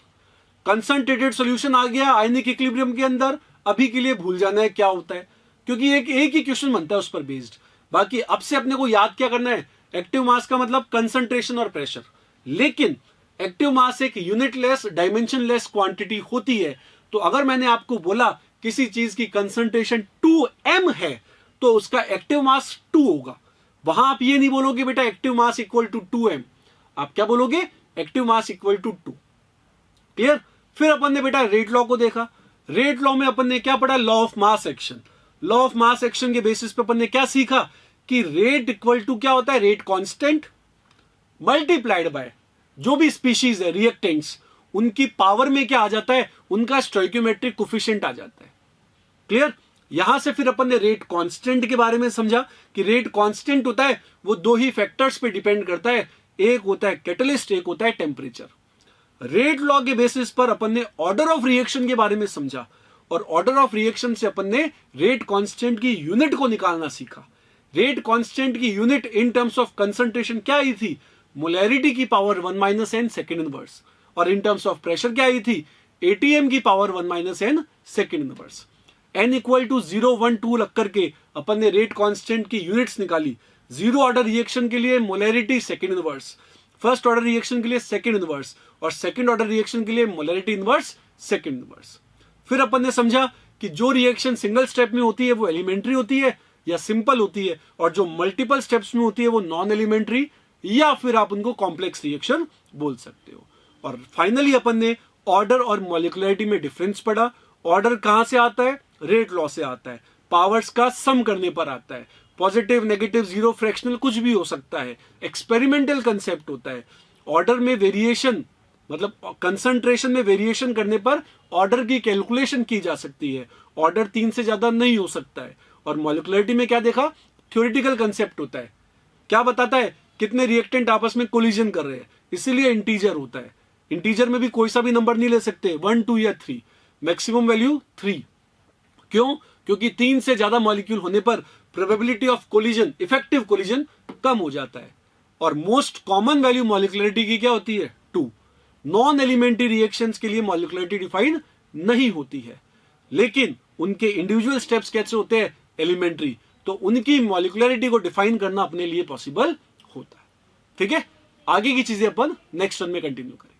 कंसंट्रेटेड सॉल्यूशन आ गया आयनिक इक्विलिब्रियम के अंदर, अभी के लिए भूल जाना है क्या होता है, क्योंकि एक ही क्वेश्चन बनता है उस पर बेस्ड। बाकी अब से अपने को याद क्या करना है? एक्टिव मास का मतलब कंसंट्रेशन और प्रेशर। लेकिन एक्टिव मास एक यूनिटलेस डायमेंशनलेस क्वांटिटी होती है। तो अगर मैंने आपको बोला किसी चीज की कंसंट्रेशन 2m है, तो उसका एक्टिव मास 2 होगा। वहां आप ये नहीं बोलोगे बेटा active mass equal to 2m, आप क्या बोलोगे? Active mass equal to 2। Clear? फिर अपन ने बेटा रेट लॉ को देखा। रेट लॉ में अपन ने क्या पढ़ा? Law of mass action. Law of mass action के बेसिस पे अपन ने क्या सीखा कि रेट इक्वल टू क्या होता है? रेट कांस्टेंट मल्टीप्लाइड बाय जो भी स्पीशीज है रिएक्टेंट्स, उनकी पावर में क्या आ जाता है? उनका स्टोइकियोमेट्रिक कोफिशिएंट आ जाता है। क्लियर? यहां से फिर अपन ने रेट कांस्टेंट के बारे में समझा कि रेट कांस्टेंट होता है वो 2 ही फैक्टर्स पे डिपेंड करता है, एक होता है कैटलिस्ट, एक होता है टेम्परेचर। रेट लॉ के बेसिस पर अपन ने ऑर्डर ऑफ रिएक्शन के बारे में समझा। और ऑर्डर ऑफ रिएक्शन से अपन ने रेट कांस्टेंट की यूनिट को निकालना सीखा। रेट कांस्टेंट की unit in terms of concentration क्या आई थी? मोलैरिटी की पावर 1 - n सेकेंड इनवर्स। और इन टर्म्स ऑफ प्रेशर क्या आई थी? ATM की power 1 - n second inverse. n equal to 0, 1, 2 लग करके अपन ने रेट कांस्टेंट की यूनिट्स निकाली। जीरो ऑर्डर रिएक्शन के लिए molarity second inverse, first order reaction के लिए सेकेंड इनवर्स, और सेकेंड ऑर्डर रिएक्शन के लिए मोलैरिटी इनवर्स सेकेंड इनवर्स। फिर अपन ने समझा कि जो रिएक्शन सिंगल स्टेप में होती है वो एलिमेंट्री होती है या सिंपल होती है, और जो मल्टीपल स्टेप्स में होती है वो नॉन एलिमेंट्री या फिर आप उनको कॉम्प्लेक्स रिएक्शन बोल सकते हो। और फाइनली अपन ने ऑर्डर और मॉलिक्युलरिटी में डिफरेंस पढ़ा। ऑर्डर कहां से आता है? रेट लॉ से आता है, पावर्स का सम करने पर आता है। पॉजिटिव, नेगेटिव, जीरो, फ्रैक्शनल कुछ भी हो सकता है, एक्सपेरिमेंटल कंसेप्ट होता है। ऑर्डर में वेरिएशन मतलब कंसंट्रेशन में वेरिएशन करने पर ऑर्डर की कैलकुलेशन की जा सकती है। ऑर्डर 3 से ज्यादा नहीं हो सकता है। और मॉलिक्युलरिटी में क्या देखा? थ्योरेटिकल कंसेप्ट होता है, क्या बताता है? कितने रिएक्टेंट आपस में कोलिजन कर रहे हैं, इसीलिए इंटीजर होता है। इंटीजर में भी कोई सा भी नंबर नहीं ले सकते, 1, 2 या 3, मैक्सिमम वैल्यू 3। क्यों? क्योंकि 3 से ज्यादा मॉलिक्यूल होने पर probability of collision, effective collision कम हो जाता है। और मोस्ट कॉमन वैल्यू मॉलिक्युलरिटी की क्या होती है? 2। नॉन एलिमेंट्री रिएक्शंस के लिए मॉलिक्युलरिटी डिफाइन नहीं होती है, लेकिन उनके इंडिविजुअल स्टेप्स कैसे होते हैं? एलिमेंट्री। तो उनकी मॉलिक्युलरिटी को डिफाइन करना अपने लिए पॉसिबल होता है। ठीक है, आगे की चीजें अपन नेक्स्ट वन में कंटिन्यू करें।